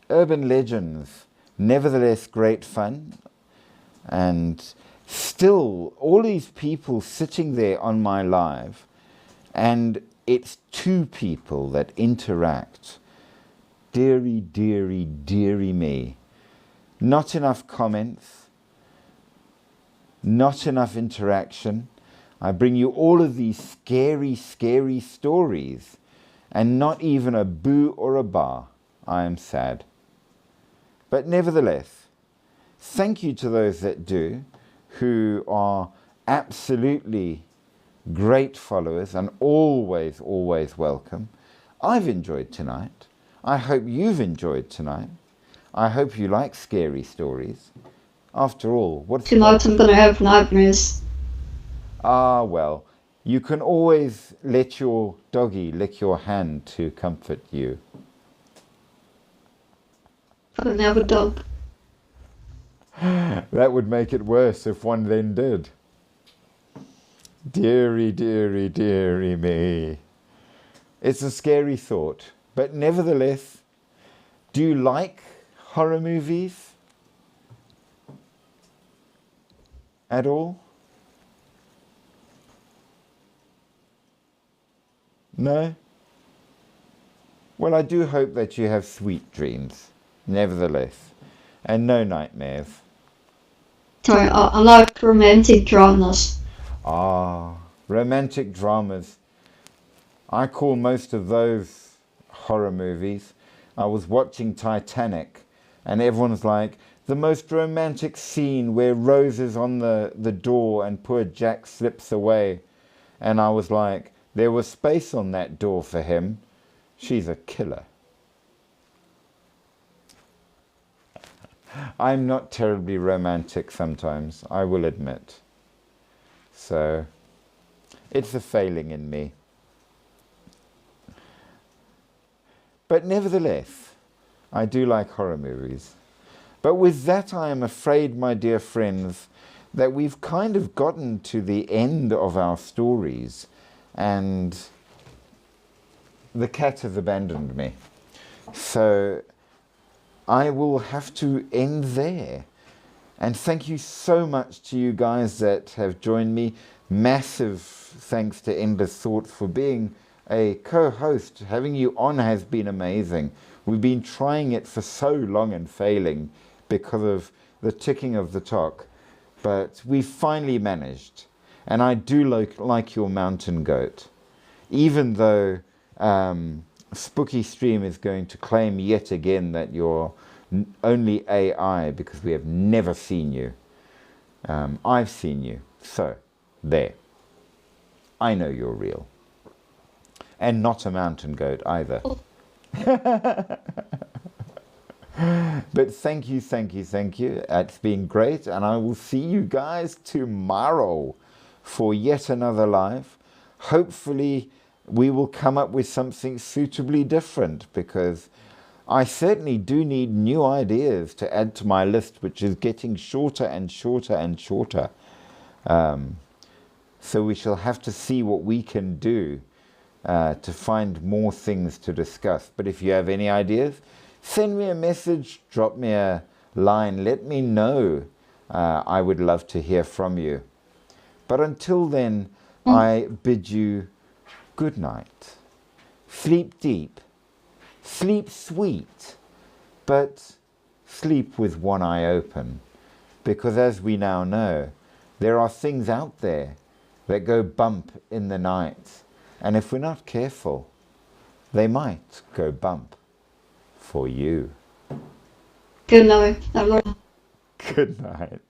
Urban legends. Nevertheless, great fun. And still, all these people sitting there on my live, and it's 2 people that interact. Deary, deary, deary me. Not enough comments. Not enough interaction. I bring you all of these scary, scary stories, and not even a boo or a bar. I am sad. But nevertheless, thank you to those that do, who are absolutely great followers and always, always welcome. I've enjoyed tonight. I hope you've enjoyed tonight. I hope you like scary stories. After all, what's Tonight I'm gonna have nightmares. Ah, well, you can always let your doggy lick your hand to comfort you. I don't have a dog. That would make it worse if one then did. Deary, deary, deary me. It's a scary thought, but nevertheless, do you like horror movies at all? No? Well, I do hope that you have sweet dreams, nevertheless, and no nightmares. Sorry, I like romantic dramas. Ah, romantic dramas. I call most of those horror movies. I was watching Titanic, and everyone's like, the most romantic scene where Rose is on the door and poor Jack slips away. And I was like, there was space on that door for him. She's a killer. I'm not terribly romantic sometimes, I will admit. So, it's a failing in me. But nevertheless, I do like horror movies. But with that, I am afraid, my dear friends, that we've kind of gotten to the end of our stories, and the cat has abandoned me. So I will have to end there. And thank you so much to you guys that have joined me. Massive thanks to Endless Thoughts for being a co-host. Having you on has been amazing. We've been trying it for so long and failing because of the ticking of the clock. But we finally managed. And I do like your mountain goat. Even though Spooky Stream is going to claim yet again that you're only AI, because we have never seen you. I've seen you. So, there. I know you're real. And not a mountain goat either. But thank you. It's been great, and I will see you guys tomorrow for yet another live. Hopefully we will come up with something suitably different, because I certainly do need new ideas to add to my list, which is getting shorter and shorter and shorter. So we shall have to see what we can do to find more things to discuss. But if you have any ideas, send me a message, drop me a line, let me know. I would love to hear from you. But until then, I bid you good night. Sleep deep, sleep sweet, but sleep with one eye open. Because as we now know, there are things out there that go bump in the night. And if we're not careful, they might go bump for you. Good night. Good night.